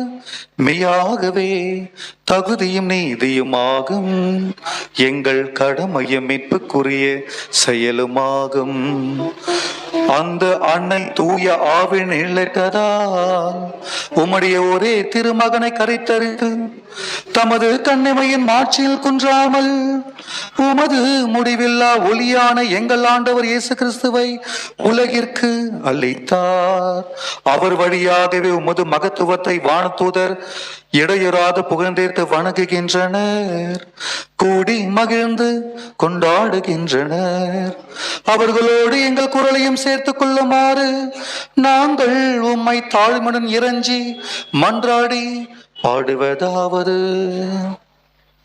மெய்யாகவே தகுதியும் நீதியுமாகும். எங்கள் கடமையும் மீட்புக்குரிய செயலுமாகும். அந்த அன்னை தூய ஆவின் நிழலிட்டதால் உம்முடைய ஒரே திருமகனை கரைத்தறித்து தமது கண்ணிமையின் மாட்சியில் குன்றாமல் உமது முடிவில்லா ஒளியான எங்கள் ஆண்டவர் இயேசு கிறிஸ்துவை உலகிற்கு அளித்தார். அவர் வழியாகவே உமது மகத்துவத்தை வானதூதர் இடையறாது புகழ்ந்தேற்று வணங்குகின்றனர், கூடி மகிழ்ந்து கொண்டாடுகின்றனர். அவர்களோடு எங்கள் குரலையும் சேர்த்துக் கொள்ளுமாறு நாங்கள் உம்மை தாழ்மையுடன் இறைஞ்சி மன்றாடி பாடுவதாவது: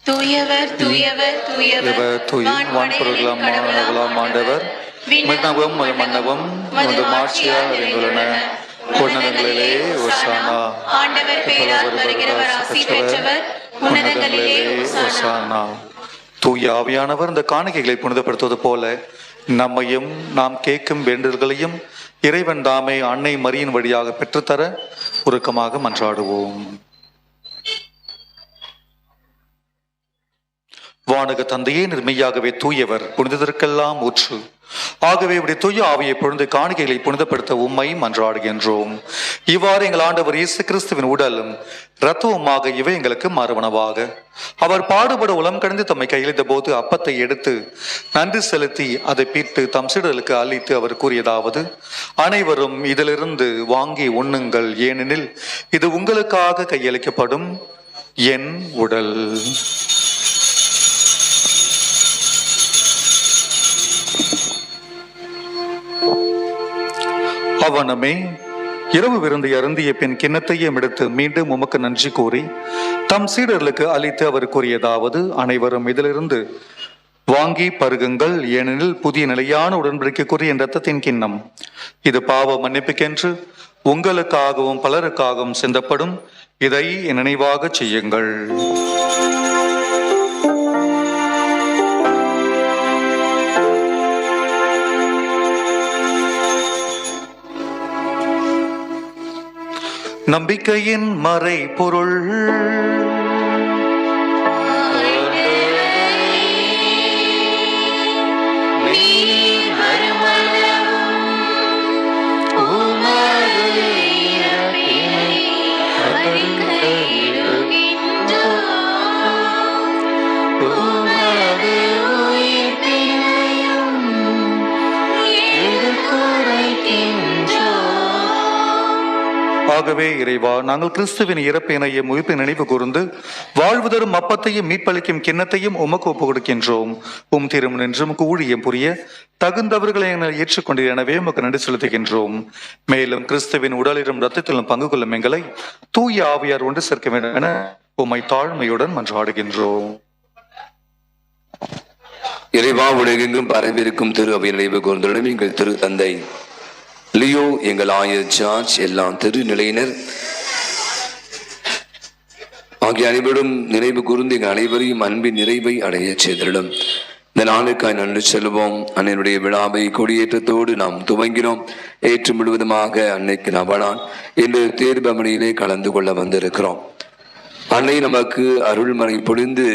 தூயவர் தூயவர் தூயவர் வான்பொருளாம் ஆண்டவர், விண்ணகம் மன்னவும் மது மாட்சியால் அறிந்துள்ளன. உன்னதங்களிலே ஓசானா. ஆண்டவர் பெயரால் வருகிறவர் ஆசி பெற்றவர், உன்னதங்களிலே ஓசானா. தூய ஆவியானவர் இந்த காணிக்கைகளை புனிதப்படுத்துவது போல நம்மையும் நாம் கேட்கும் வேண்டுதல்களையும் இறைவன் தாமே அன்னை மரியின் வழியாக பெற்றுத்தர உருக்கமாக மன்றாடுவோம். வானக தந்தையே, நிர்மையாகவே தூயவர், புனிதற்கெல்லாம் ஊற்று. ஆகவே இப்படி தூய ஆவியை பொழுது காணிக்கைகளை புனிதப்படுத்த உம்மை மன்றாடுகின்றோம். இவ்வாறு எங்கள் ஆண்டவர் இயேசு கிறிஸ்துவின் உடலும் இரத்தவுமாக இவை எங்களுக்கு மறுமணவாக. அவர் பாடுபட உளம் கடந்து தம்மை கையளித்த போது அப்பத்தை எடுத்து நன்றி செலுத்தி அதை பிட்டு தம் சீடர்களுக்கு அளித்து அவர் கூறியதாவது: அனைவரும் இதிலிருந்து வாங்கி உண்ணுங்கள், ஏனெனில் இது உங்களுக்காக கையளிக்கப்படும் என் உடல். அவனமே இரவு விருந்தை அருந்திய பின் கிண்ணத்தையும் எடுத்து மீண்டும் உமக்கு நன்றி கூறி தம் சீடர்களுக்கு அளித்து அவர் கூறியதாவது: அனைவரும் இதிலிருந்து வாங்கி பருகுங்கள், ஏனெனில் புதிய நிலையான உடன்படிக்கைக்குரிய என் இரத்தத்தின் கிண்ணம். இது பாவ மன்னிப்புக்கென்று உங்களுக்காகவும் பலருக்காகவும் சிந்தப்படும். இதை நினைவாக செய்யுங்கள். நம்பிக்கையின் மறை பொருள். ஆகவே இறைவா, நாங்கள் கிறிஸ்துவின் இறப்பினையும் உயிர்ப்பை நினைவு கூர்ந்து வாழ்வு தரும் அப்பத்தையும் மீட்பளிக்கும் கிண்ணத்தையும் உமக்கு ஒப்புக் கொடுக்கின்றோம். உம் திருமணம் என்று உமக்கு ஊழியம் புரிய தகுந்தவர்களை ஏற்றுக்கொண்டீர். எனவே உமக்கு நன்றி செலுத்துகின்றோம். மேலும் கிறிஸ்துவின் உடலிலும் இரத்தத்திலும் பங்கு கொள்ளும் எங்களை தூய ஆவியார் ஒன்று சேர்க்க வேண்டும் என உம்மை தாழ்மையுடன் மன்றாடுகின்றோம். இறைவா, உலகெங்கும் பரவிருக்கும் திரு அவை நினைவு கூர்ந்துடன் எங்கள் திரு தந்தை லியோ, எங்கள் ஆயர் ஜார்ஜ், எல்லா திரு நிலையினர் ஆகிய அனைவரும் நினைவு கூர்ந்து எங்கள் அனைவரையும் அன்பின் நிறைவை அடைய செய்திடும். இந்த நாளுக்காய் நன்றி செல்வோம். அன்னையுடைய விழாவை கொடியேற்றத்தோடு நாம் துவங்கினோம். ஏற்று முழுவதுமாக அன்னைக்கு நவனான் இன்று தேர்பவனியிலே கலந்து கொள்ள வந்திருக்கிறோம். அன்னை நமக்கு அருள்மறை பொழிந்து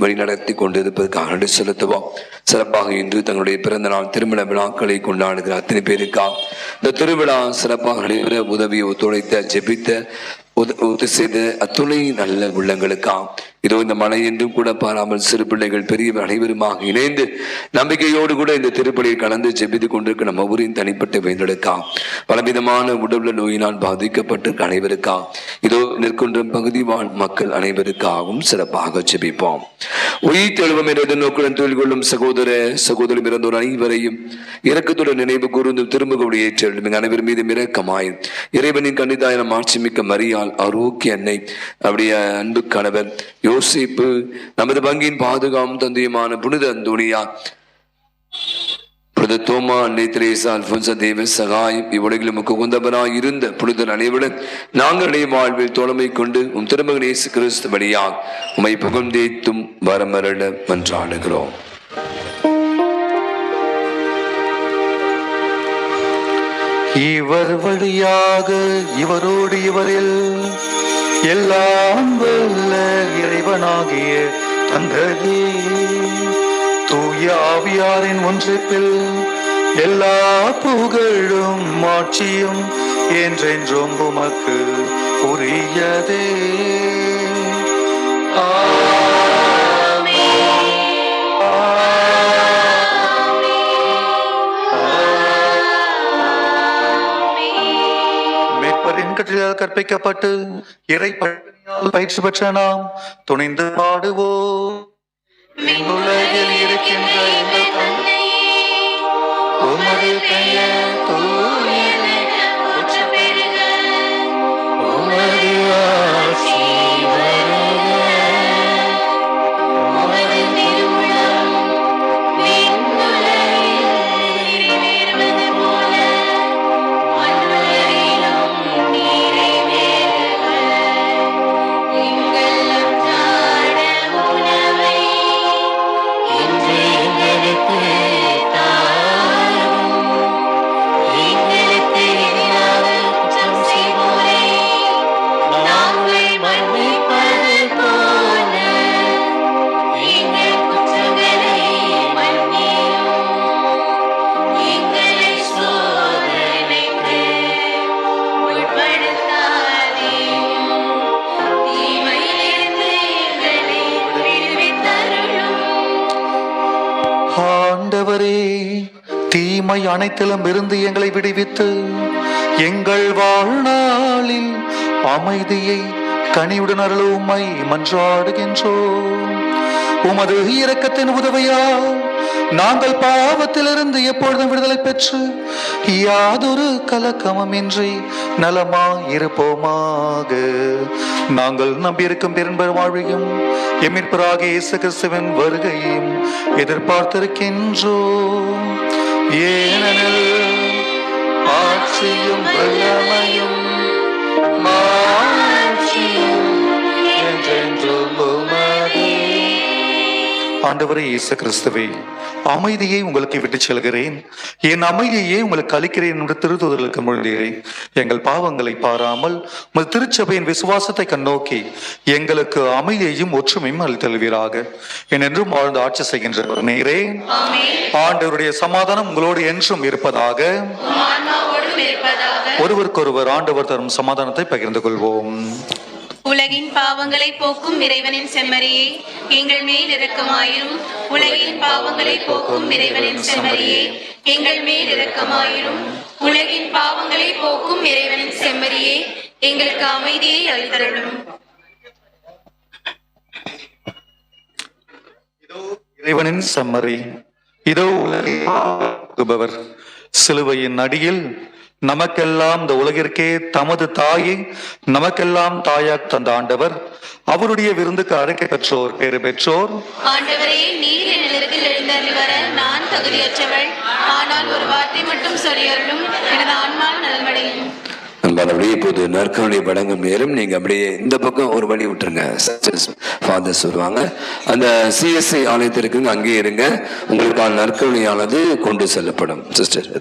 வழிநடத்தி கொண்டிருப்பதற்காக நன்றி செலுத்துவோம். சிறப்பாக இன்று தங்களுடைய பிறந்த நாள் திருமண விழாக்களை கொண்டாடுகிற அத்தனை பேருக்கா இந்த திருவிழா சிறப்பாக நடைபெற உதவியை ஒத்துழைத்த ஜெபித்த உதவி செய்த அத்துணை நல்ல உள்ளங்களுக்கா இதோ இந்த மழை என்றும் கூட பாராமல் சிறு பிள்ளைகள் பெரியவர் அனைவருமாக இணைந்து நம்பிக்கையோடு கூட இந்த திருப்பலியை கலந்து ஜெபித்து கொண்டிருக்க நம்ம ஊரின் தனிப்பட்ட வேந்தலுக்கா பலவிதமான உடல்ல நோயினால் பாதிக்கப்பட்டு அனைவருக்கா இதோ நிற்கின்ற பகுதி வாழ் மக்கள் அனைவருக்காகவும் சிறப்பாக ஜெபிப்போம். உயிர் தெழுவம் என்ற நோக்குடன் தொழில் கொள்ளும் சகோதர சகோதரி பிறந்தோர் அனைவரையும் இரக்கத்துடன் நினைவு கூர்ந்து திருமுகவுடைய ஏற்றெழும் அனைவர் மீது இரக்கமாய் இறைவனின் கன்னிதாயிரம் மாட்சிமிக்க மரியாள் ஆரோக்கிய அன்னை அவருடைய அன்பு கணவர் யோசிப்பு நமது வங்கியின் பாதுகாப்பு தந்தையுமான புனித அந்தோனியா புனித தோமா அன்னை திரேசா அல்போன்சா தேவ சகாயம் இவ்வுலகிலும் உகந்தவராய் இருந்த புனிதர் அனைவருடன் நாங்கள் அடைய வாழ்வில் தோழமை கொண்டு உம் திருமகன் இயேசு கிறிஸ்து வழியாக உம்மை புகழ்ந்தேத்தும் வரமரட மன்றாடுகிறோம். இவர் வழியாக இவரோடு இவரில் எல்லாம் வல்ல இறைவனாகிய தந்தையே தூய ஆவியாரின் ஒன்றிப்பில் எல்லா புகழும் ஆட்சியும் என்றென்றும் உமக்கு உரியதே. கற்பிக்கப்பட்டு இறை பயிற்சி பெற்ற நாம் துணிந்து பாடுவோம். உலகில் இருக்கின்ற எங்கள் தந்தையே, உமது பெயர் தூயது போற்ற பெறுக, உமது ஆட்சி வருக, உமது திருவுளம் விண்ணுலகில் நிறைவேறுவது போல மண்ணுலகிலும் நிறைவேறுக. எங்கள் அன்றாட உணவை இன்று எங்களுக்கு தாரும். எங்களுக்கு எதிராக குற்றம் செய்வோரை நாங்கள் மன்னிப்பது போல எங்கள் குற்றங்களை மன்னியும். எங்களை சோதனைக்கு உட்படுத்தாதேயும், தீமையிலிருந்து எங்களை விடுவித்தருளும். ஆண்டவரே, தீமை அனைத்திலும் இருந்து எங்களை விடுவித்து எங்கள் வாழ்நாளில் அமைதியை கனிவுடன் அருள உம்மை மன்றாடுகின்றோம். உமது இரக்கத்தின் உதவியால் நாங்கள் பாவத்திலிருந்து எப்பொழுதும் விடுதலை பெற்று யாதொரு கலக்கமுமின்றி நலமாயிருப்போமாக. நாங்கள் நம்பியிருக்கும் பெரும்பெரும் வாழ்வையும் எம்மிற்பராகிய இயேசு கிறிஸ்துவின் வருகையும் எதிர்பார்த்திருக்கின்றோம். ஏனெனில் ஆட்சியும் வல்லமையும் மாட்சியும் என்றென்றும் உமதே. ஆண்டவரே இயேசு கிறிஸ்துவே, அமைதியை உங்களுக்கு விட்டுச் செல்கிறேன், என் அமைதியை உங்களுக்கு அளிக்கிறேன் என்று திருத்தூதர்களுக்கு மொழிகிறேன். எங்கள் பாவங்களை பாராமல் உமது திருச்சபையின் விசுவாசத்தை கண்ணோக்கி எங்களுக்கு அமைதியையும் ஒற்றுமையும் அளித்தல்வீராக. என்றும் வாழ்ந்து ஆட்சி செய்கின்ற நீரே. ஆண்டவருடைய சமாதானம் உங்களோடு என்றும் இருப்பதாக. ஒருவருக்கொருவர் ஆண்டவர் தரும் சமாதானத்தை பகிர்ந்து கொள்வோம். உலகின் பாவங்களை போக்கும் இறைவனின் செம்மறியே, எங்கள் மேல் இரக்கமாயிரும். உலகின் பாவங்களை போக்கும் இறைவனின் செம்மறியே, எங்கள் மேல் இரக்கமாயிரும். உலகின் பாவங்களை போக்கும் இறைவனின் செம்மறியே, எங்களுக்கு அமைதியை அளித்தருளும். இறைவனின் செம்மறி, இதோ உலகில் சிலுவையின் அடியில் நமக்கெல்லாம் இந்த உலகிற்கே தமது தாயை நமக்கெல்லாம் தாயாக தந்த ஆண்டவர், அவருடைய விருந்துக்கு அழைக்க பெற்றோர் பேறு பெற்றோர். ஆண்டவரே, நீர் என் நிலத்தில் எழுந்தருளி வர நான் தகுதியற்றவள், ஆனால் ஒரு வார்த்தை மட்டும் சொல்லியருளும், எனது ஆன்மா நலமடையும். அப்படியே இப்போது நற்கருணை வழங்கும் நேரம். நீங்க அப்படியே இந்த பக்கம் ஒரு வழி விட்டுருங்க. ஃபாதர்ஸ் வருவாங்க, அந்த சிஎஸ்ஐ ஆலயத்திற்கு அங்கேயே இருங்க. உங்களுக்கான நற்கருணையானது கொண்டு செல்லப்படும். சிஸ்டர்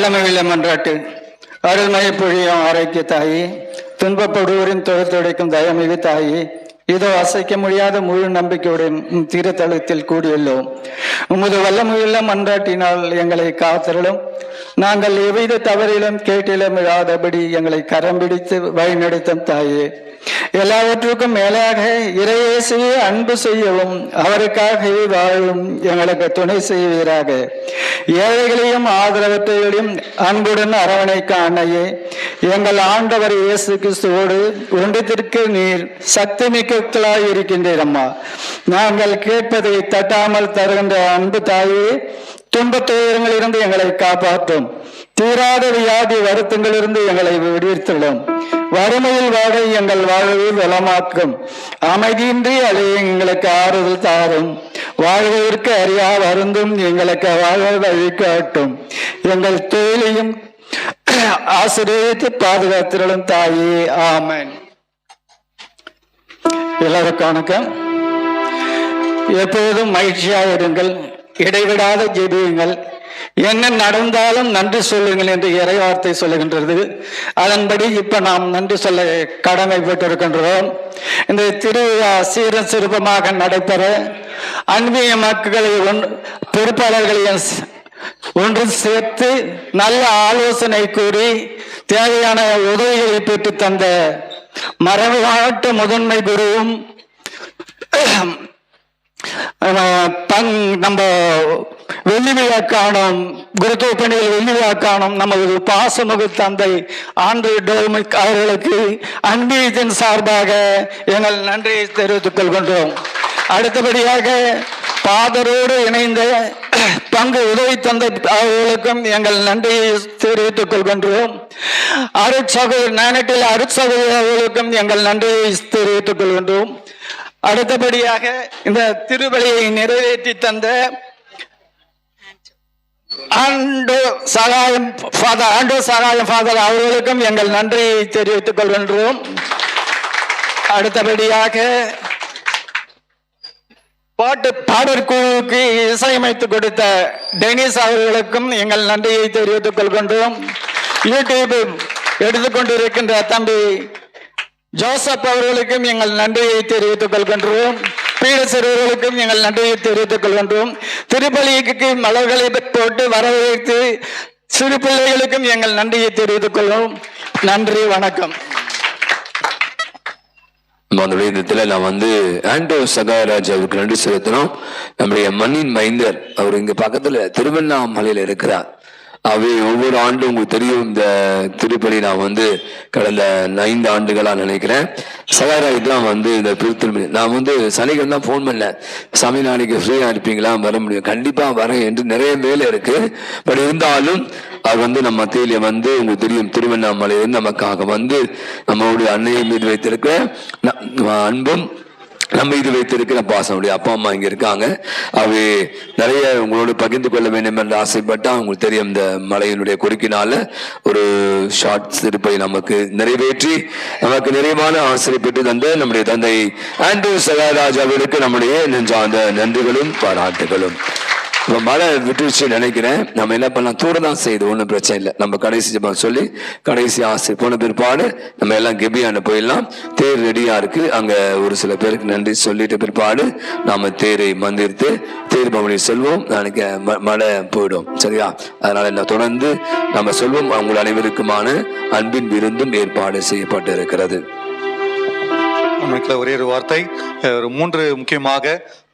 வல்லமையுள்ள மன்றாட்டு அருள்மய பொழியும் ஆரோக்கிய தாயி, துன்பப்படுவோரின் துடைக்கும் தயமிகு தாயி, இதோ அசைக்க முடியாத முழு நம்பிக்கையுடன் தீரத்தளத்தில் கூடியுள்ளோம். உமது வல்லமையுள்ள மன்றாட்டினால் எங்களை காத்தருளும். நாங்கள் எவ்வித தவறிலும் கேட்டிலும் இழாதபடி எங்களை கரம் பிடித்து வழிநடத்தும் தாயே, எல்லாவற்றுக்கும் மேலாக இறையேசுவே அன்பு செய்யவும் அவருக்காகவே வாழவும் எங்களுக்கு துணை செய்வீராக. ஏழைகளையும் ஆதரவற்றவர்களையும் அன்புடன் அரவணைக்க அன்னையே, எங்கள் ஆண்டவர் இயேசு கிறிஸ்துவோடு ஒன்றத்திற்கு நீர் சக்தி மிக்களாய் இருக்கின்றீர் அம்மா. நாங்கள் கேட்பதை தட்டாமல் தருகின்ற அன்பு தாயே, துன்பத்துயரங்களிலிருந்து எங்களை காப்பாற்றும். தீராத வியாதி வருத்தங்களிலிருந்து எங்களை விடுவித்துள்ளோம். வறுமையில் வாழ எங்கள் வாழ்வை வளமாக்கும். அமைதியின்றி அலைய எங்களுக்கு ஆறுதல் தாரும். வாழ்வதற்கு அறியா வருந்தும் எங்களுக்கு வாழ்வை வழிகாட்டும். எங்கள் தொழிலையும் ஆசிரியத்து பாதுகாத்திருளும் தாயே, ஆமென். எல்லாருக்கும் வணக்கம். எப்போதும் மகிழ்ச்சியாக இருங்கள், இடைவிடாத ஜெபியுங்கள், என்ன நடந்தாலும் நன்றி சொல்லுங்கள் என்று இறைவார்த்தை சொல்லுகின்றது. அதன்படி இப்ப நாம் நன்றி சொல்ல கடமைப்பட்டிருக்கின்றோம். இந்த திருவிழா சீரும் சிறப்பமாக நடைபெற அன்பிய மக்களை பொறுப்பாளர்களை ஒன்று சேர்த்து நல்ல ஆலோசனை கூறி தேவையான உதவிகளை பெற்று தந்த மரபு முதன்மை குருவும் நம்ம வெள்ளி விழா காணும் குருத்துவ பணியில் வெள்ளி விழா காணும் நமது பாசமுக தந்தை ஆண்ட்ரூ டோமிக் அவர்களுக்கு அன்பியத்தின் சார்பாக எங்கள் நன்றியை தெரிவித்துக் கொள்கின்றோம். அடுத்தபடியாக பாதரோடு இணைந்த பங்கு உதவி தந்தை அவர்களுக்கும் எங்கள் நன்றியை தெரிவித்துக் கொள்கின்றோம். அருட்சகோதரர் நானட்டில் அருட்சகோதரர் அவர்களுக்கும் எங்கள் நன்றியை தெரிவித்துக் கொள்கின்றோம். அடுத்தபடியாக இந்த திருப்பலியை நிறைவேற்றி தந்த ஆண்டோ சகாயம் ஃபாதர் அவர்களுக்கும் எங்கள் நன்றியை தெரிவித்துக் கொள்கின்றோம். அடுத்தபடியாக பாடற்குழுவுக்கு இசையமைத்து கொடுத்த டெனிஸ் அவர்களுக்கும் எங்கள் நன்றியை தெரிவித்துக் கொள்கின்றோம். யூடியூப் எடுத்துக்கொண்டிருக்கின்ற தம்பி ஜோசப் அவர்களுக்கும் எங்கள் நன்றியை தெரிவித்துக் கொள்கின்றோம். பீடசிறுவர்களுக்கும் எங்கள் நன்றியை தெரிவித்துக் கொள்கின்றோம். திருப்பலிக்கு மலர்களை போட்டு வரவேற்று சிறு பிள்ளைகளுக்கும் எங்கள் நன்றியை தெரிவித்துக் கொள்வோம். நன்றி, வணக்கம். அந்த வேதத்துல நான் ஆண்டோ சகாயராஜ் அவருக்கு நன்றி செலுத்தணும். நம்முடைய மண்ணின் மைந்தர் அவர் இங்க பக்கத்துல திருவண்ணாமலையில இருக்கிறார். அவை ஒவ்வொரு ஆண்டும் உங்களுக்கு தெரியும், இந்த திருப்பலி நான் கடந்த 5 ஆண்டுகளா நினைக்கிறேன். சகாயராஜ் தான் இந்த திருப்பலி நான் சனிக்கிழமை தான் போன் பண்ணேன், சாமி நாளைக்கு ஃப்ரீயா இருப்பீங்களா, வர முடியும், கண்டிப்பா வரேன் என்று நிறைய வேலை இருக்கு. பட் இருந்தாலும் அவர் நம்ம மத்தியில உங்களுக்கு தெரியும், திருவண்ணாமலையிலிருந்து நமக்காக நம்மளுடைய அன்னையை மீது வைத்திருக்கிற அன்பும் நம்ம இது வைத்திருக்கிற பாசம். அப்பா அம்மா இங்க இருக்காங்க. அவை நிறைய உங்களோடு பகிர்ந்து கொள்ள வேண்டும் என்று ஆசைப்பட்டா, உங்களுக்கு தெரியும் இந்த மலையினுடைய குறுக்கினால ஒரு ஷார்ட் திருப்பை நமக்கு நிறைவேற்றி நமக்கு நிறைவான ஆசிரியை பெற்று தந்த நம்முடைய தந்தை ஆண்ட்ரூ சகாயராஜ் அவருக்கு நம்முடைய நெஞ்சார்ந்த நன்றிகளும் பாராட்டுகளும். இப்ப மழை விட்டுருச்சு நினைக்கிறேன். நம்ம என்ன பண்ணலாம், தூர தான் செய்யுது, ஒன்றும் பிரச்சனை இல்லை. நம்ம கடைசி ஜெபம் சொல்லி கடைசி ஆசை போன பிற்பாடு நம்ம எல்லாம் கெபியாண்ட போயிடலாம். தேர் ரெடியா இருக்கு. அங்க ஒரு சில பேருக்கு நன்றி சொல்லிட்டு பிற்பாடு நாம தேரை மந்திரித்து தேர் பவனி செல்வோம். நாளைக்கு மழை போயிடும், சரியா? அதனால என்ன தொடர்ந்து நம்ம சொல்வோம். அவங்க அனைவருக்குமான அன்பின் விருந்தும் ஏற்பாடு செய்யப்பட்டு இருக்கிறது. ஒரே ஒரு வார்த்தை, 3 முக்கியமாக.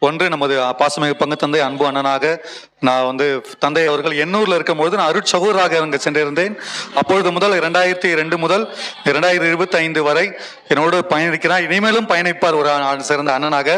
ஒன்று, நமது பாசமிகு பங்கு தந்தை அன்பு அண்ணனாக நான் தந்தை அவர்கள் எண்ணூர்ல இருக்கும்போது நான் அருட்சகோதராக அங்கு சென்றிருந்தேன். அப்பொழுது முதல் 2002 முதல் 2025 வரை என்னோடு பயணிக்கிறார். இனிமேலும் பயணிப்பார் ஒரு சிறந்த அண்ணனாக.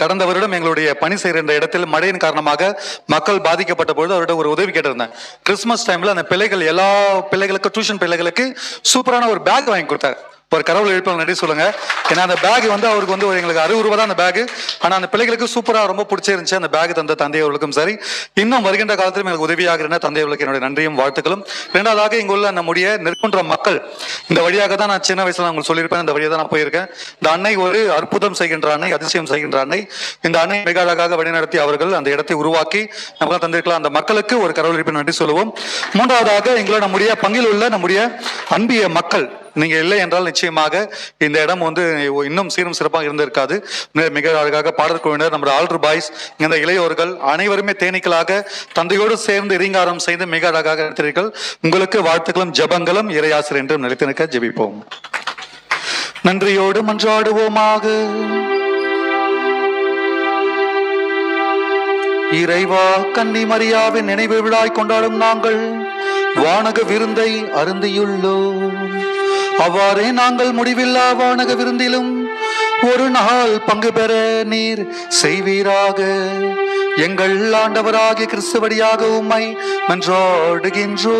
கடந்த வருடம் எங்களுடைய பணி செய்கிற இடத்தில் மழையின் காரணமாக மக்கள் பாதிக்கப்பட்ட பொழுது அவரோட ஒரு உதவி கேட்டிருந்தேன். கிறிஸ்துமஸ் டைம்ல அந்த பிள்ளைகள் எல்லா பிள்ளைகளுக்கும் டியூஷன் பிள்ளைகளுக்கு சூப்பரான ஒரு பேக் வாங்கி கொடுத்தார். ஒரு கடவுள் எழுப்பில் நன்றி சொல்லுங்க. ஏன்னா அந்த பேக் வந்து அவருக்கு வந்து எங்களுக்கு 60 ரூபா தான் அந்த பேக். ஆனால் அந்த பிள்ளைகளுக்கு சூப்பராக ரொம்ப பிடிச்சிருந்துச்சு அந்த பேக் தந்த தந்தையவர்களுக்கும் சரி, இன்னும் வருகின்ற காலத்திலும் எங்களுக்கு உதவியாக இருந்த தந்தையவர்களுக்கு என்னுடைய நன்றியும் வாழ்த்துக்களும். இரண்டாவதாக இங்குள்ள நம்முடைய நிற்கின்ற மக்கள், இந்த வழியாக தான் நான் சின்ன வயசுல உங்களுக்கு சொல்லியிருப்பேன், இந்த வழியாக தான் நான் போயிருக்கேன். இந்த அன்னை ஒரு அற்புதம் செய்கின்ற அன்னை, அதிசயம் செய்கின்ற அன்னை. இந்த அன்னை மிக அழகாக வழிநடத்தி அவர்கள் அந்த இடத்தை உருவாக்கி நம்மளால் தந்திருக்கலாம். அந்த மக்களுக்கு ஒரு கடவுள் எழுப்பில் நன்றி சொல்லுவோம். மூன்றாவதாக எங்களை நம்முடைய பங்கில் உள்ள நம்முடைய அன்பிய மக்கள், நீங்க இல்லை என்றால் நிச்சயமாக இந்த இடம் வந்து இன்னும் சீரும் சிறப்பாக இருந்திருக்காது. மிக அழகாக பாடற்குழுவினர், நம்முடைய ஆல்ட்ரு பாய்ஸ், இந்த இளையோர்கள் அனைவருமே தேனீக்களாக தந்தையோடு சேர்ந்து ரீங்காரம் செய்து மிக அழகாக நடத்தீர்கள். உங்களுக்கு வாழ்த்துக்களும் ஜெபங்களும் இறையாசிரியர் என்றும் நிலைத்து நிற்க ஜெபிப்போம். நன்றியோடு மன்றாடுவோமாக. இறைவா, கன்னி மரியாவின் நினைவு விழாய் கொண்டாடும் நாங்கள் வானக விருந்தை அருந்தியுள்ளோம். அவ்வாறே நாங்கள் முடிவில்லா வானக விருந்திலும் ஒரு நாள் பங்கு பெற நீர் செய்வீராக. எங்கள் ஆண்டவராகிய கிறிஸ்து வழியாக உம்மை மன்றாடுகின்றோம்.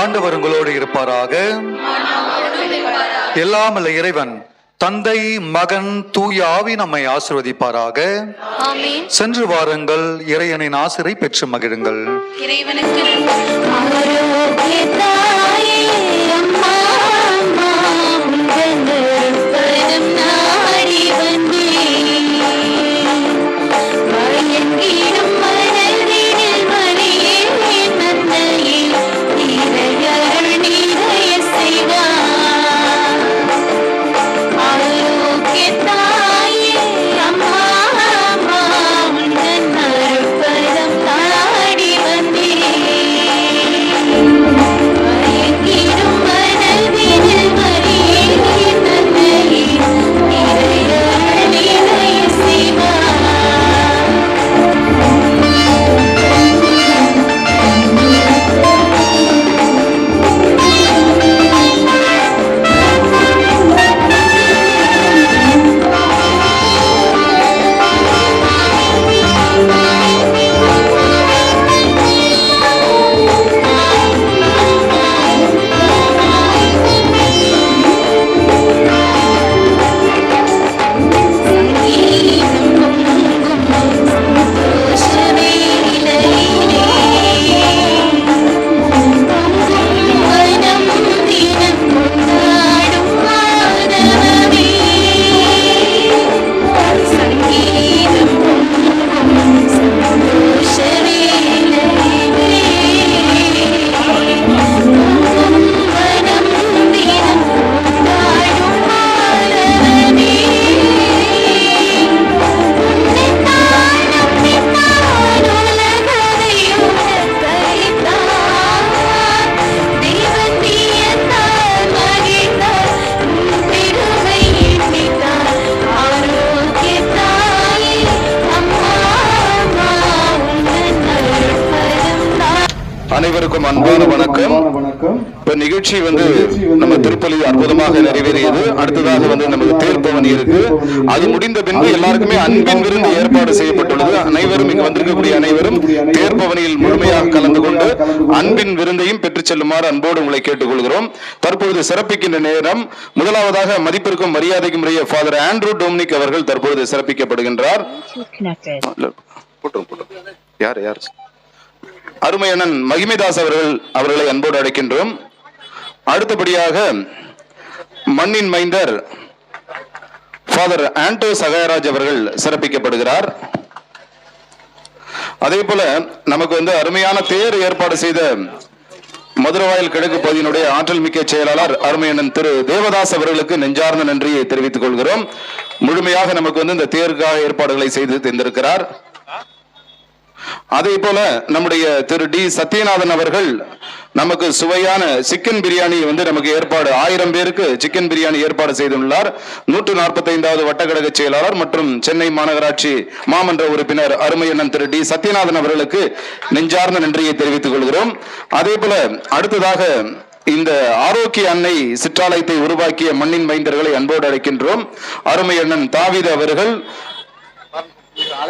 ஆண்டவர் உங்களோடு இருப்பாராக. எல்லாமல்ல இறைவன் தந்தை, மகன், தூய ஆவி நம்மை ஆசீர்வதிப்பாராக. சென்று வாருங்கள், இறைவனின் ஆசிரை பெற்று மகிழுங்கள். இறைவனுக்கு அனைவருக்கும் அன்பான வணக்கம். இப்ப நிகழ்ச்சி வந்து நம்ம திருப்பலி அற்புதமாக நிறைவேறியது. அடுத்ததாக வந்து நமக்கு தேர்பவனி இருக்கு. அது முடிந்த பின்பு எல்லாருக்குமே அன்பின் விருந்து ஏற்பாடு செய்யப்பட்டுள்ளது. அனைவரும் இங்கு வந்திருக்கக்கூடிய அனைவரும் தேர்பவனியில் முழுமையாக கலந்து கொண்டு அன்பின் விருந்தையும் பெற்றுச் செல்லுமாறு அன்போடு உங்களை கேட்டுக்கொள்கிறோம். தற்பொழுது சிறப்பிக்கின்ற நேரம் முதலாவதாக மதிப்பிற்கும் மரியாதைக்கும் உரிய ஃபாதர் ஆண்ட்ரூ டொமினிக் அவர்கள் தற்பொழுது சிறப்பிக்கப்படுகின்றார். யார் யார் அருமையண்ணன் மகிமைதாஸ் அவர்களை அன்போடு அழைக்கின்றோம். அடுத்தபடியாக மண்ணின் மைந்தர் ஃபாதர் ஆண்டோ சகாயராஜ் அவர்கள் சிறப்பிக்கப்படுகிறார். அதே போல நமக்கு வந்து அருமையான தேர் ஏற்பாடு செய்த மதுரவாயல் கிழக்கு பகுதியினுடைய ஆற்றல் மிக்க செயலாளர் அருமையண்ணன் திரு தேவதாஸ் அவர்களுக்கு நெஞ்சார்ந்த நன்றியை தெரிவித்துக் கொள்கிறோம். முழுமையாக நமக்கு வந்து இந்த தேருக்காக ஏற்பாடுகளை செய்து தந்திருக்கிறார். அதே போல நம்முடைய திரு டி சத்யநாதன் அவர்கள் நமக்கு சுவையான சிக்கன் பிரியாணி வந்து நமக்கு ஏற்பாடு 1000 பேருக்கு சிக்கன் பிரியாணி ஏற்பாடு செய்துள்ளார். 145வது வட்டக்கழக செயலாளர் மற்றும் சென்னை மாநகராட்சி மாமன்ற உறுப்பினர் அருமையண்ணன் திரு டி சத்யநாதன் அவர்களுக்கு நெஞ்சார்ந்த நன்றியை தெரிவித்துக் கொள்கிறோம். அதே போல அடுத்ததாக இந்த ஆரோக்கிய அன்னை சிற்றாலயத்தை உருவாக்கிய மண்ணின் மைந்தர்களை அன்போடு அழைக்கின்றோம். அருமையண்ணன் தாவீது அவர்கள்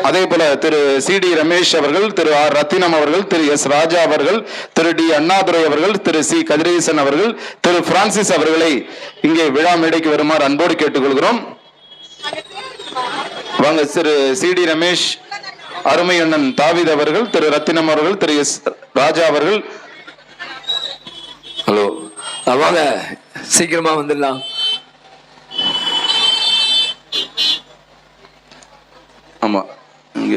அதே போல திரு சி.டி. ரமேஷ் அவர்கள், திரு ஆர். ரத்தினம் அவர்கள், திரு எஸ். ராஜா அவர்கள், திரு டி. அண்ணாதுரை அவர்கள், திரு சி. கதிரேசன் அவர்கள், திரு பிரான்சிஸ் அவர்களை இங்கே விழா மேடைக்கு வருமாறு அன்போடு கேட்டுக்கொள்கிறோம். வாங்க. திரு சி.டி. ரமேஷ், அருமை அண்ணன் தாவீத் அவர்கள், திரு ரத்தினம் அவர்கள், திரு எஸ். ராஜா அவர்கள். ஹலோ, வாங்க, சீக்கிரமா வந்துடலாம். ஆமா, இங்க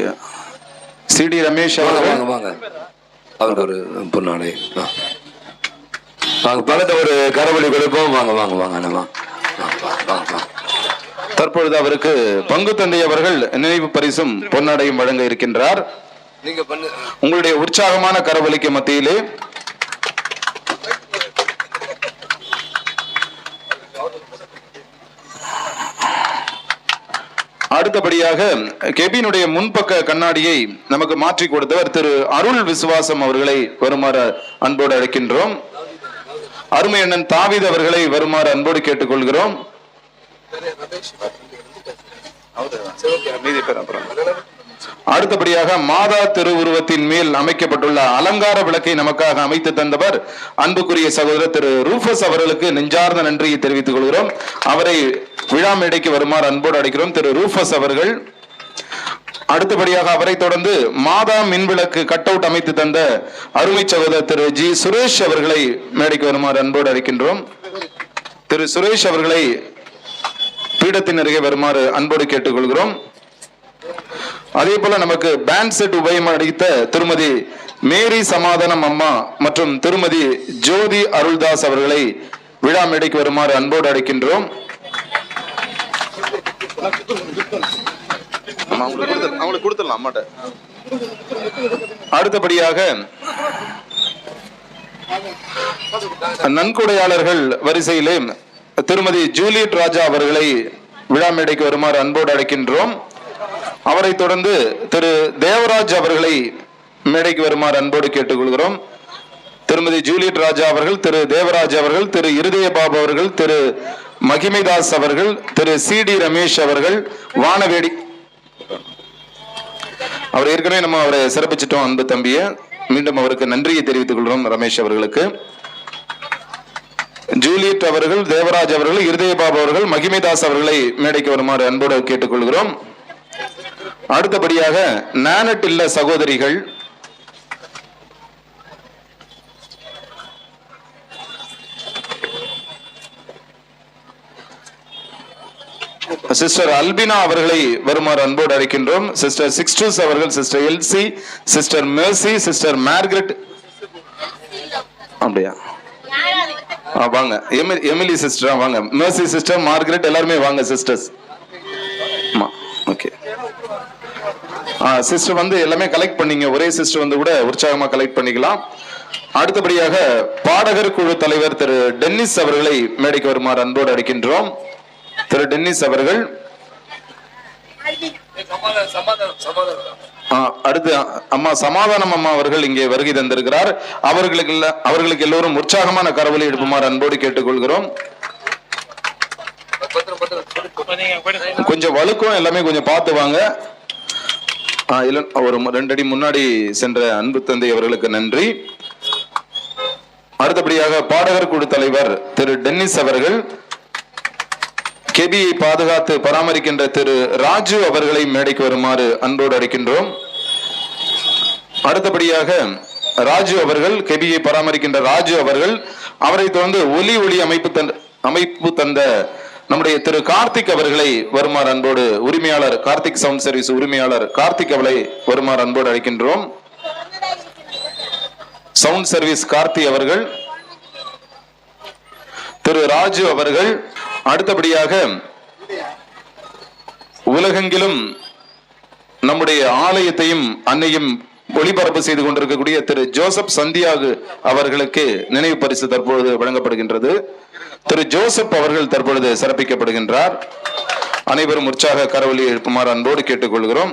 சி.டி. ரமேஷ் வாங்க வாங்க, அவருக்கு ஒரு பொன்னாடை. வாங்க, பக்கத்துல ஒரு கரவழி கொடுப்போம். வாங்க வாங்க வாங்க. தற்பொழுது அவருக்கு பங்கு தந்தை அவர்கள் நினைவு பரிசும் பொன்னாடையும் வழங்க இருக்கின்றார். நீங்க பண்ணு. உங்களுடைய உற்சாகமான கரவொலிக்கு மத்தியிலே அடுத்தபடியாக கெபினுடைய முன்பக்க கண்ணாடியை நமக்கு மாற்றி கொடுத்தவர் திரு அருள் விசுவாசம் அவர்களை வருமாறு அன்போடு அழைக்கின்றோம். அருமை அண்ணன் தாவீத் அவர்களை வருமாறு அன்போடு கேட்டுக்கொள்கிறோம். அடுத்தபடியாக மாதா திருவுருவத்தின் மேல் அமைக்கப்பட்டுள்ள அலங்கார விளக்கை நமக்காக அமைத்து தந்தவர் அன்புக்குரிய சகோதரர் திரு ரூஃபஸ் அவர்களுக்கு நெஞ்சார்ந்த நன்றியை தெரிவித்துக் கொள்கிறோம். அவரை விழா மேடைக்கு வருமாறு அன்போடு அழைக்கிறோம். திரு ரூஃபஸ் அவர்கள். அடுத்தபடியாக அவரை தொடர்ந்து மாதா மின்விளக்கு கட் அவுட் அமைத்து தந்த அருமை சகோதரர் திரு ஜி. சுரேஷ் அவர்களை மேடைக்கு வருமாறு அன்போடு அழைக்கின்றோம். திரு சுரேஷ் அவர்களை பீடத்தின் அருகே வருமாறு அன்போடு கேட்டுக்கொள்கிறோம். அதே போல நமக்கு பேண்ட் செட் உபயம் அளித்த திருமதி மேரி சமாதானம் அம்மா மற்றும் திருமதி ஜோதி அருள்தாஸ் அவர்களை விழா மேடைக்கு வருமாறு அன்போடு அழைக்கின்றோம். அடுத்தபடியாக நன்கொடையாளர்கள் வரிசையிலே திருமதி ஜூலியட் ராஜா அவர்களை விழா மேடைக்கு வருமாறு அன்போடு அழைக்கின்றோம். அவரை தொடர்ந்து திரு தேவராஜ் அவர்களை மேடைக்கு வருமாறு அன்போடு கேட்டுக்கொள்கிறோம். திருமதி ஜூலியட் ராஜா அவர்கள், திரு தேவராஜ் அவர்கள், திரு இருதய பாபு அவர்கள், திரு மகிமைதாஸ் அவர்கள், திரு சி.டி. ரமேஷ் அவர்கள், வானவேடி அவர் ஏற்கனவே நம்ம அவரை சிறப்பிச்சிட்டோம். அன்பு தம்பிய மீண்டும் அவருக்கு நன்றியை தெரிவித்துக் கொள்கிறோம். ரமேஷ் அவர்களுக்கு, ஜூலியட் அவர்கள், தேவராஜ் அவர்கள், இருதய பாபு அவர்கள், மகிமைதாஸ் அவர்களை மேடைக்கு வருமாறு அன்போடு கேட்டுக்கொள்கிறோம். அடுத்தபடியாக நானட் இல்ல சகோதரிகள் சிஸ்டர் அல்பினா அவர்களை வருமாறு அன்போடு அழைக்கின்றோம். சிஸ்டர் சிக்ஸ்டூஸ் அவர்கள், sister LC, sister Mercy, sister Margaret. அப்படியா? வாங்க. எமிலி சிஸ்டர் வாங்க. மெர்சி சிஸ்டர், மார்கரெட் எல்லாருமே வாங்க சிஸ்டர்ஸ். ஓகே சிஸ்டர் வந்து எல்லாமே கலெக்ட் பண்ணீங்க. ஒரே சிஸ்டர் வந்து கூட உற்சாகமா கலெக்ட் பண்ணிக்கலாம். அடுத்தபடியாக பாடகர் குழு தலைவர் திரு டென்னிஸ் அவர்களை மேடைக்கு வருமாறு அன்போடு அழைக்கின்றோம். திரு டென்னிஸ் அவர்கள். அடுத்து அம்மா சமாதானம் அம்மா அவர்கள் இங்கே வருகை தந்திருக்கிறார். அவர்களுக்கு எல்லோரும் உற்சாகமான கரவொலி எழுப்புமாறு அன்போடு கேட்டுக்கொள்கிறோம். கொஞ்சம் வழுக்கும், எல்லாமே கொஞ்சம் பார்த்து வாங்க. ஒரு 2 அடி முன்னாடி சென்ற அன்பு தந்தை அவர்களுக்கு நன்றி. அடுத்தபடியாக பாடகர் குழு தலைவர் திரு டென்னிஸ் அவர்கள், கெபியை பாதுகாத்து பராமரிக்கின்ற திரு ராஜு அவர்களை மேடைக்கு வருமாறு அன்போடு அழைக்கின்றோம். அடுத்தபடியாக ராஜு அவர்கள், கெபியை பராமரிக்கின்ற ராஜு அவர்கள், அவரை தொடர்ந்து ஒலி அமைப்பு தந்த நம்முடைய திரு கார்த்திக் அவர்களை வருமாறு அன்போடு, உரிமையாளர் கார்த்திக் சவுண்ட் சர்வீஸ் உரிமையாளர் கார்த்திக் அவர்களை வருமாறு அன்போடு அழைக்கின்றோம். சவுண்ட் சர்வீஸ் கார்த்தி அவர்கள், திரு ராஜு அவர்கள். அடுத்தபடியாக உலகெங்கிலும் நம்முடைய ஆலயத்தையும் அன்னையும் ஒளிபரப்பு செய்து கொண்டிருக்கக்கூடிய திரு ஜோசப் சந்தியாகு அவர்களுக்கு நினைவு பரிசு தற்பொழுது வழங்கப்படுகின்றது. திரு ஜோசப் அவர்கள் தற்பொழுது சிறப்பிக்கப்படுகின்றார். அனைவரும் உற்சாக கரவொலி எழுப்புமாறு அன்போடு கேட்டுக்கொள்கிறோம்.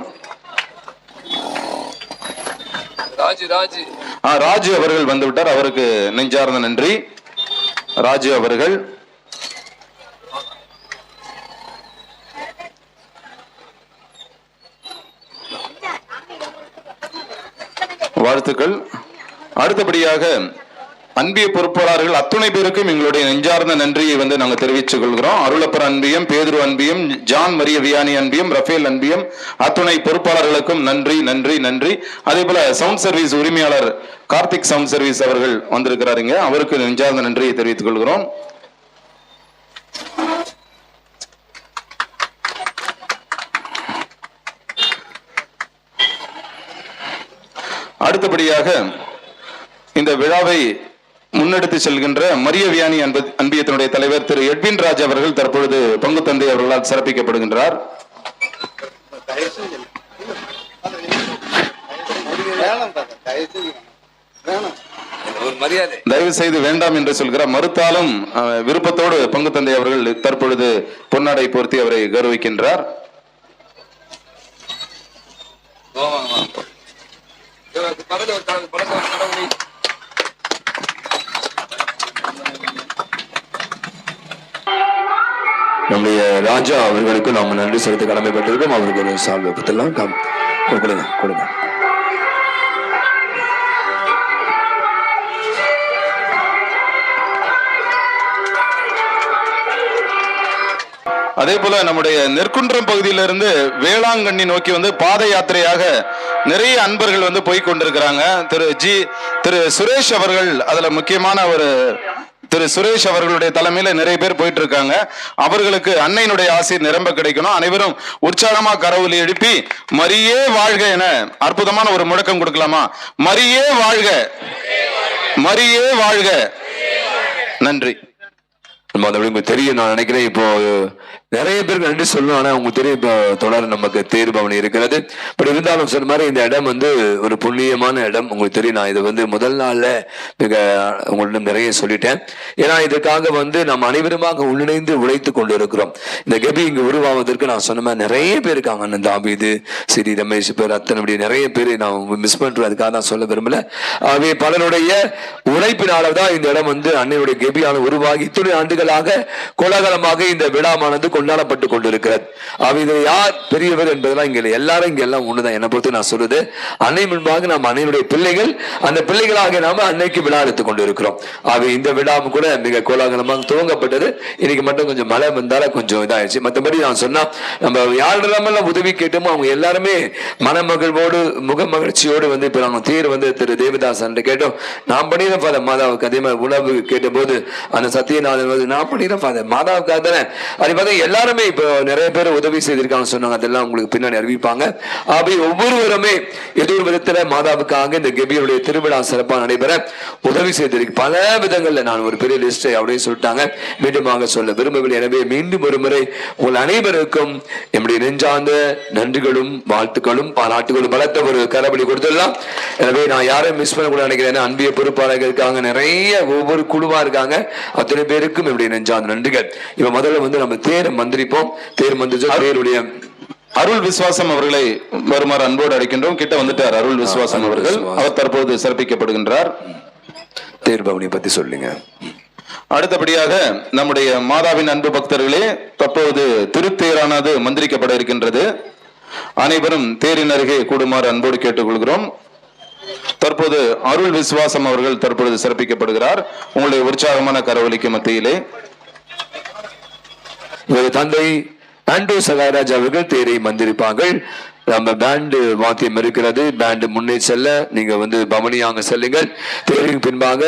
ராஜு அவர்கள் வந்துவிட்டார். அவருக்கு நெஞ்சார்ந்த நன்றி. ராஜு அவர்கள். வாழ்த்துக்கள். அடுத்தபடியாக அன்பிய பொறுப்பாளர்கள் அத்துணை பேருக்கும் எங்களுடைய நெஞ்சார்ந்த நன்றியை நாங்கள் தெரிவித்துக் கொள்கிறோம். அருளப்பர் அன்பியம், பேதுரு அன்பியம், ஜான் மரிய வியானி அன்பியம், ரஃபேல் அன்பியம், அத்துணை பொறுப்பாளர்களுக்கும் நன்றி நன்றி நன்றி. அதே போல சவுண்ட் சர்வீஸ் உரிமையாளர் கார்த்திக் சவுண்ட் சர்வீஸ் அவர்கள் வந்திருக்கிறாருங்க, அவருக்கு நெஞ்சார்ந்த நன்றியை தெரிவித்துக் கொள்கிறோம். அடுத்தபடியாக இந்த விழாவை முன்னெடுத்து செல்கின்ற மரிய வியானி அன்பியத்தினுடைய தலைவர் திரு எட்வின் ராஜ் அவர்கள் தற்பொழுது பங்கு தந்தை அவர்களால் சிறப்பிக்கப்படுகின்றார். தயவு செய்து வேண்டாம் என்று சொல்கிறார். மறுத்தாலும் விருப்பத்தோடு பங்கு தந்தை அவர்கள் தற்பொழுது பொன்னாடை போர்த்தி அவரை கௌரவிக்கின்றார். நம்முடைய ராஜா அவர்களுக்கு நாம் நன்றி செலுத்த கடமைப்பட்டிருக்கோம். அவருக்கு ஒரு சால்வை பத்தெல்லாம் கொடுங்க கொடுங்க. அதே போல நம்முடைய நெற்குன்றம் பகுதியிலிருந்து வேளாங்கண்ணி நோக்கி பாத யாத்திரையாக நிறைய அன்பர்கள் போய் கொண்டிருக்கிறாங்க. திரு சுரேஷ் அவர்கள் அதுல முக்கியமான திரு சுரேஷ் அவர்களுடைய தலைமையில நிறைய பேர் போயிட்டு இருக்காங்க. அவர்களுக்கு அன்னையினுடைய ஆசை நிரம்ப கிடைக்கணும். அனைவரும் உற்சாகமா கரவொலி எழுப்பி மரியே வாழ்க என அற்புதமான ஒரு முழக்கம் கொடுக்கலாமா? மரியே வாழ்க, மரியே வாழ்க. நன்றி. தெரியும், நான் நினைக்கிறேன் இப்போ நிறைய பேருக்கு நன்றி சொல்லணும். ஆனா உங்களுக்கு தெரியும், இப்போ தொடர் நமக்கு தேர் பவனி இருக்கிறது. பட் இருந்தாலும் சொன்ன மாதிரி இந்த இடம் ஒரு புண்ணியமான இடம். உங்களுக்கு தெரியும், நான் இது முதல் நாள்ல மிக உங்களிடம் நிறைய சொல்லிட்டேன். ஏன்னா இதுக்காக நம்ம அனைவருமாக உள்ளிணைந்து உழைத்து கொண்டு இருக்கிறோம். இந்த கெபி இங்கு உருவாவதற்கு நான் சொன்ன மாதிரி நிறைய பேர் இருக்காங்க. அந்த தாபீது, சிறி, ரமேஷ் பேர், அத்தனை அப்படி நிறைய பேர் நான் மிஸ் பண்றேன். அதுக்காக நான் சொல்ல விரும்பல. ஆகவே பலருடைய உழைப்பினால்தான் இந்த இடம் அன்னையுடைய கெபியான உருவாகி இத்தனை ஆண்டுகளாக கோலாகலமாக இந்த விழாமானது கொண்டாடப்பட்டு கொண்டிருக்கிறது. இது யார் பெரியவர் என்பதெல்லாம் இங்க எல்லாரும் இங்க எல்லாம் ஒண்ணுதான். என்னை பொறுத்து நான் சொல்றது, அன்னை முன்பாக நாம் அன்னையுடைய பிள்ளைகள், அந்த பிள்ளைகளாக நாம அன்னைக்கு விழா எடுத்துக் கொண்டிருக்கிறோம். இந்த விழாவும் கூட மிக கோலாகலமாக துவங்கப்பட்டது. இன்னைக்கு மட்டும் கொஞ்சம் மழை வந்தால கொஞ்சம் இதாயிடுச்சு. மற்றபடி நான் சொன்னா, நம்ம யாரெல்லாம் உதவி கேட்டோமோ அவங்க எல்லாருமே மனமகிழ்வோடு முக மகிழ்ச்சியோடு இப்ப நாங்க தேர் திரு தேவதாசன் கேட்டோம். நான் பண்ணிடுறேன் ஃபாதர் மாதாவுக்கு. அதே மாதிரி உணவு கேட்ட போது அந்த சத்தியநாதன் நான் பண்ணிடுறேன் ஃபாதர் மாதாவுக்காக தானே. அது பார்த்தா எல்லாருமே இப்போ நிறைய பேர் உதவி செய்திருக்காங்க சொன்னாங்க. அதெல்லாம் உங்களுக்கு பின்னாடி அறிவிப்பாங்க. அப்படி ஒவ்வொருவருமே ஏதோ ஒரு விதத்துல மாதாவுக்காக இந்த கெபியுடைய திருவிழா சிறப்பாக நடைபெற உதவி செய்திருக்கு. பல விதங்கள்ல நான் ஒரு பெரிய லிஸ்ட் அப்படியே சொல்லிட்டாங்க, மீண்டுமாக சொல்ல விரும்பவில்லை. எனவே மீண்டும் ஒரு முறை உங்கள் அனைவருக்கும் என்னுடைய நெஞ்சார்ந்த நன்றிகளும் வாழ்த்துக்களும் பாராட்டுகளும் பலத்த ஒரு கரவழி கொடுத்துடலாம். எனவே நான் யாரையும் மிஸ் பண்ண கூட நினைக்கிறேன். அன்பிய பொறுப்பாளர்கள் இருக்காங்க, நிறைய ஒவ்வொரு குழுவா இருக்காங்க. அத்தனை பேருக்கும் என்னுடைய நெஞ்சார்ந்த நன்றிகள். இப்ப முதல்ல நம்ம தேரை மந்திரிப்போம். தேர் மந்திரிச்ச தேருடைய அருள் விசுவாசம் அவர்களை வருமாறு அன்போடு அழைக்கின்றோம். கிட்ட வந்துட்டார் அருள் விசுவாசம் அவர்கள். அவர் தற்போது சிறப்பிக்கப்படுகின்றார். தேர் பவனியை பத்தி சொல்லுங்க. அடுத்தபடியாக நம்முடைய மாதாவின் அன்பு பக்தர்களே, தற்போது திருத்தேரானது மந்திரிக்கப்பட இருக்கின்றது. அனைவரும் தேரின் அருகே கூடுமாறு அன்போடு கேட்டுக்கொள்கிறோம். தற்போது அருள் விசுவாசம் அவர்கள் தற்பொழுது சிறப்பிக்கப்படுகிறார். உங்களுடைய உற்சாகமான கரவொலிக்கு மத்தியிலே தந்தை ஆண்டோ சகாயராஜ் அவர்கள் தேரை மந்திரிப்பார்கள். நம்ம பேண்டு வாத்தியம் இருக்கிறது. பேண்டு முன்னே செல்ல நீங்க பவனியாக செல்லுங்கள். தேருக்கு பின்பாக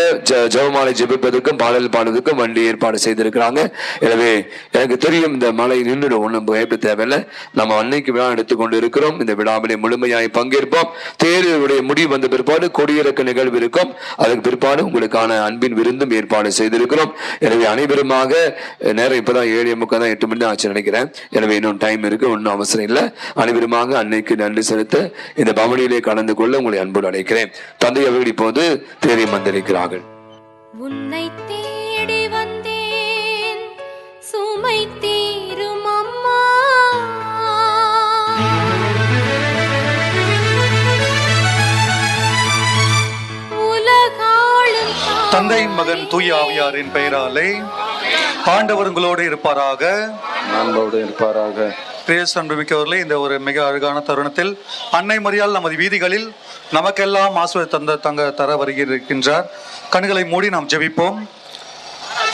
ஜெபமாலை ஜெபிப்பதற்கும் பாடல் பாடுவதற்கும் வண்டி ஏற்பாடு செய்திருக்கிறாங்க. எனவே எனக்கு தெரியும் இந்த மலை நின்று ஒன்றும் பயப்பட தேவையில்லை. நம்ம அன்னைக்கு விழா எடுத்துக்கொண்டு இருக்கிறோம். இந்த விழாவிலே முழுமையாய் பங்கேற்போம். தேருடைய முடிவு வந்த பிற்பாடு கொடியிறக்க நிகழ்வு இருக்கும். அதுக்கு பிற்பாடு உங்களுக்கான அன்பின் விருந்தும் ஏற்பாடு செய்திருக்கிறோம். எனவே அனைவருமாக நேரம் இப்பதான் 7:45 தான் 8 மணி ஆச்சு நினைக்கிறேன். எனவே இன்னும் டைம் இருக்கு, ஒன்றும் அவசரம் இல்லை. அனைவருமாக அன்னைக்கு நன்றி செலுத்த இந்த பவனியிலே கலந்து கொள்ள உங்களை அன்போடு அழைக்கிறேன். தந்தை அவர்கள் இப்போது தேரை மந்திரிக்கிறார்கள். உன்னை தேடி வந்தேன், சுமை தீரும் அம்மா. உலகாளும் தந்தை மகன் தூய ஆவியாரின் பெயராலே ஆண்டவர் உங்களோடு இருப்பாராக. இருப்பாராக. பிரேஸ் அன்புமிக்கவர்களே, இந்த ஒரு மிக அழகான தருணத்தில் அன்னை மரியாள் நமது வீதிகளில் நமக்கெல்லாம் ஆசீர்வாதம் தர வருகின்றார். கண்களை மூடி நாம் ஜெபிப்போம்.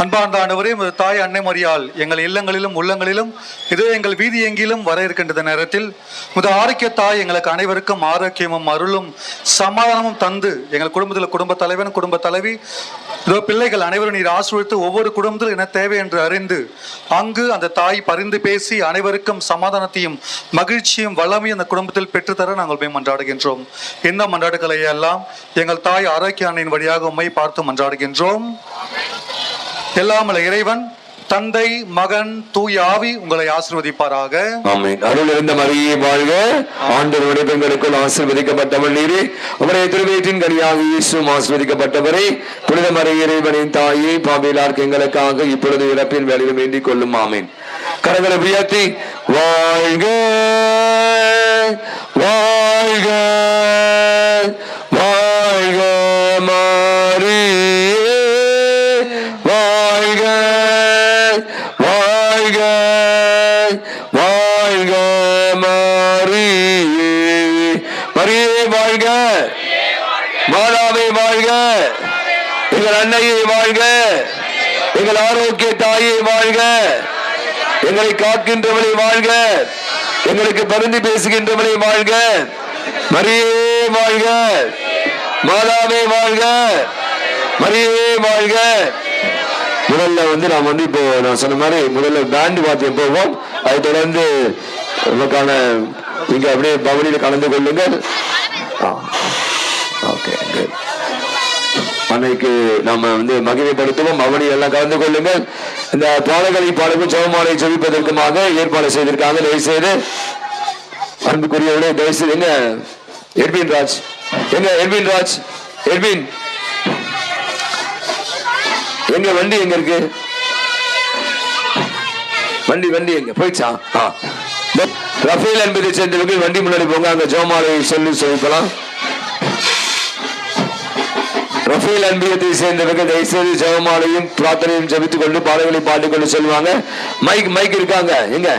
அன்பார்ந்த ஆண்டவரே, தாய் அன்னை மரியாள் எங்கள் இல்லங்களிலும் உள்ளங்களிலும் இதோ எங்கள் வீதி எங்கிலும் வர இருக்கின்ற நேரத்தில் ஆரோக்கிய தாய் எங்களுக்கு அனைவருக்கும் ஆரோக்கியமும் அருளும் சமாதானமும் தந்து எங்கள் குடும்பத்தில் குடும்ப தலைவன் குடும்ப தலைவி இதோ பிள்ளைகள் அனைவரும் நீர் ஆசீர்வதித்து ஒவ்வொரு குடும்பத்தில் என்ன தேவை என்று அறிந்து அங்கு அந்த தாய் பரிந்து பேசி அனைவருக்கும் சமாதானத்தையும் மகிழ்ச்சியும் வளமையும் அந்த குடும்பத்தில் பெற்றுத்தர நாங்கள் போய் மன்றாடுகின்றோம். இந்த மன்றாடுகளை எல்லாம் எங்கள் தாய் ஆரோக்கிய அன்னையின் வழியாக உம்மை பார்த்து மன்றாடுகின்றோம். எல்லாமல்ல இறைவன் தந்தை மகன் தூய ஆவி உங்களை ஆசீர்வதிப்பாராக. ஆமென். அருள் இருந்த மரியே வாழ்க. ஆண்டவருடைய பெண்களுக்குள் ஆசீர்வதிக்கப்பட்டவள் நீரே. உம்முடைய திருவயிற்றின் கனியாக இயேசுவும் ஆசீர்வதிக்கப்பட்டவரே. புனித மரியே இறைவனின் தாயே, பாவிலார்க்கு எங்களுக்காக இப்பொழுது இறப்பின் வேளையிலும் வேண்டிக் கொள்ளும். ஆமென். கரங்களை உயர்த்தி வாழ்க வாழ்க வாழ்க மரியே வாழ்க வாழ்க வாழ்க மரியே. மரியே வாழ்க. மாதாவே வாழ்க. எங்கள் அன்னையே வாழ்க. எங்கள் ஆரோக்கிய தாயே வாழ்க. எங்களை காக்கின்றவளை வாழ்க. எங்களுக்கு பரிந்து பேசுகின்றவளை வாழ்க. மரியே வாழ்க. மாதாவே வாழ்க. மரியே வாழ்க. முதல்ல நாம் இப்போ நான் சொன்ன மாதிரி முதல்ல பேண்ட் வாத்தியம் போவோம். அதை தொடர்ந்து நமக்கான நீங்க அப்படியே பவனியில் கலந்து கொள்ளுங்கள். ஓகே, அன்னைக்கு நாம மகிமைப்படுத்துவோம். பவனி எல்லாம் கலந்து கொள்ளுங்கள். இந்த பாடல்களை பாடவும் ஜெபமாலை ஜெபிப்பதற்குமாக ஏற்பாடு செய்திருக்காங்க. தயவுசெய்து அன்புக்குரியவர்களே, தயவுசெய்து எங்க எர்வின் ராஜ், எர்வின் எங்க வண்டி எங்க இருக்கு? வண்டி எங்க போயிடுச்சா? ரஃபேல் என்பதை சேர்ந்தவர்கள் வண்டி முன்னாடி போங்க. அங்க ஜெபமாலை சொல்லி சொல்லிக்கலாம். ரஃபேல் அன்பியத்தை சேர்ந்தவர்கள் தயவுசெய்து ஜெபமாலையும் பிரார்த்தனையும் ஜபித்துக் கொண்டு பாடல்களை பாடிக்கொண்டு சொல்லுவாங்க. மைக் இருக்காங்க எங்க?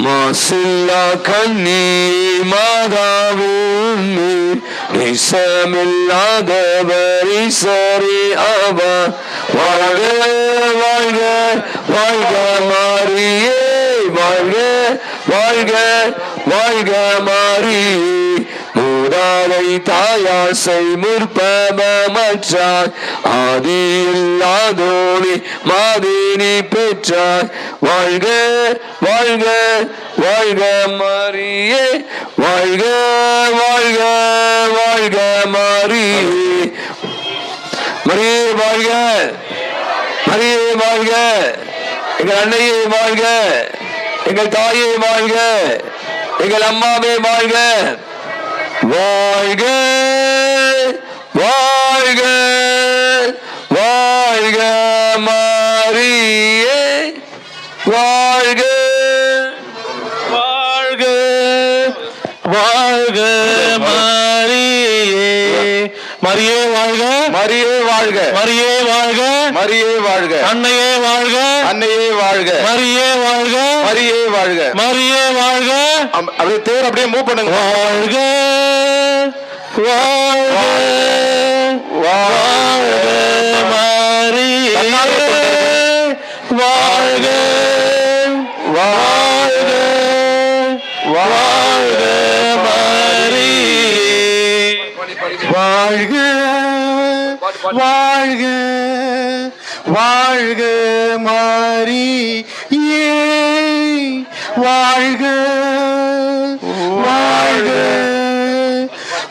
மாசில்லா கண்ணி மாதாவும் நேசமில்லாதவரி சரி ஆவா. வாழ்க வாழ்க வாழ்க மாரியே வாழ்க வாழ்க வாழ்க மாரியே. மூதாதை தாயாசை முற்பமற்றாய் ஆதி இல்லாதோனி மாதினி பெற்றாய். வாழ்க வாழ்க வாழ்க மாரியே வாழ்க வாழ்க வாழ்க மாரியே. மரியே வாழ்க. மரியே வாழ்க. எங்கள் அன்னையே வாழ்க. எங்கள் தாயே வாழ்க. எங்கள் அம்மாவே வாழ்க. வாழ்க வாழ்க வாழ்க மரியே வாழ்க வாழ்க வாழ்க மரியே. மரியே வாழ்க. மரியே வாழ்க. மரியே வாழ்க. மரியே வாழ்க. அன்னையே வாழ்க. அன்னையே வாழ்க. மரியே வாழ்க. மரியே வாழ்க. மரியே வாழ்க. அப்படியே தேர் அப்படியே மூவ் பண்ணுங்க. வாழ்க வாழ்க வாழ்க மரியே வாழ்க வாழ்க வாழ்க மரியே வாழ்க வாழ்க வாழ்க மரியே வாழ்க வாழ்க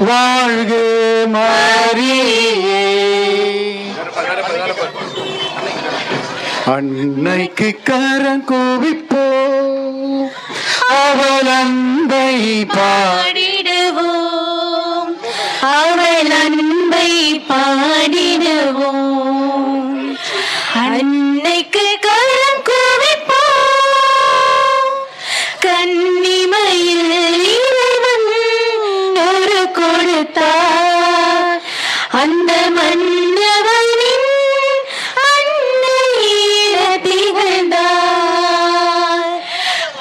வாழ்க மரியே. அன்னைக்கு கரம் கோவிப்போ அவள் அன்பை பாடிடுவோம், அவள் அன்பை பாடிடுவோம். அன்னைக்கு கரம் கோவிப்போம், கன்னிமையில் இறைவன்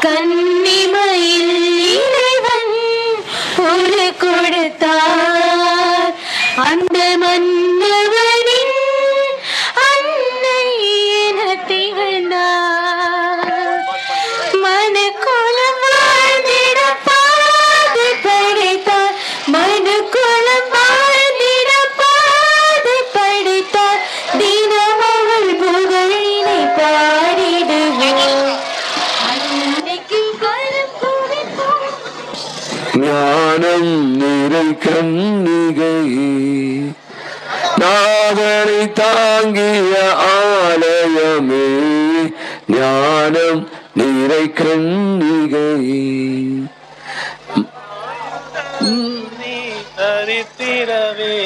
கன்னிமையில் இறைவன் ஒரு கொடுத்தார். அந்த மன்னவனின் அன்னை என திகழ்ந்தார். மனுக்குலம் வாழ்ந்திட பாதை படைத்தார். மனுக்குலம் வாழ்ந்திட பாதை படைத்தார். தினம் அவள் புகழினை பாடிடுவோம். அன்னைக்கு கரம் கொடுப்போம். ஞானம் நிறை கன்னிகையே, நாதனை தாங்கிய ஆலயமே, ஞானம் நிறை கன்னிகையே. தரித்திரவே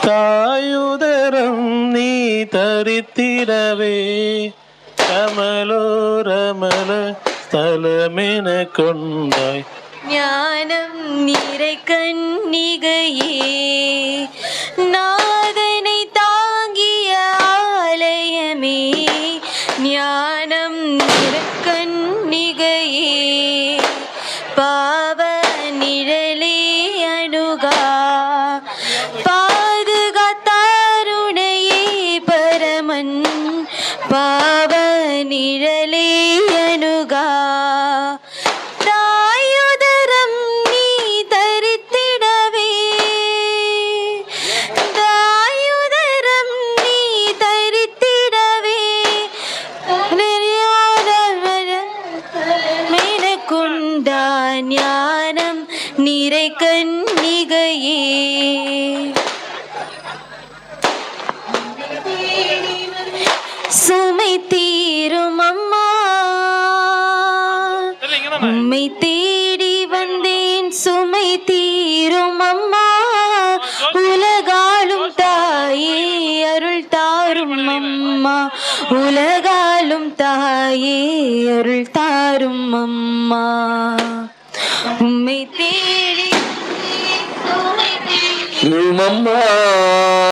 தாயுதரம் நீ தரித்திரவே, கமலோரமல ஸ்தலமென கொண்டாய். ஞானம் நிறை கன்னிகையே, நாதனை தாங்கிய ஆலயமே, ஞானம் நிறை கன்னிகையே. பாவ நிழலே அணுகா பாதுகாத்தாருணையே பரமன். பாவ நிழலே அணுகா தாயுதரம் நீ தரித்திடவே. தாயுதரம் நீ தரித்திடவே. மேனக்குண்டா ஞானம் நிறை கன்னிகையே. சுமை தீரும் அம்மா, உம்மை தேடி வந்தேன். சுமை தீரும் அம்மா, உலகாலும் தாயே அருள் தாரும் அம்மா. உலகாலும் தாயே அருள் தாரும் அம்மா. உம்மை தேடி அம்மா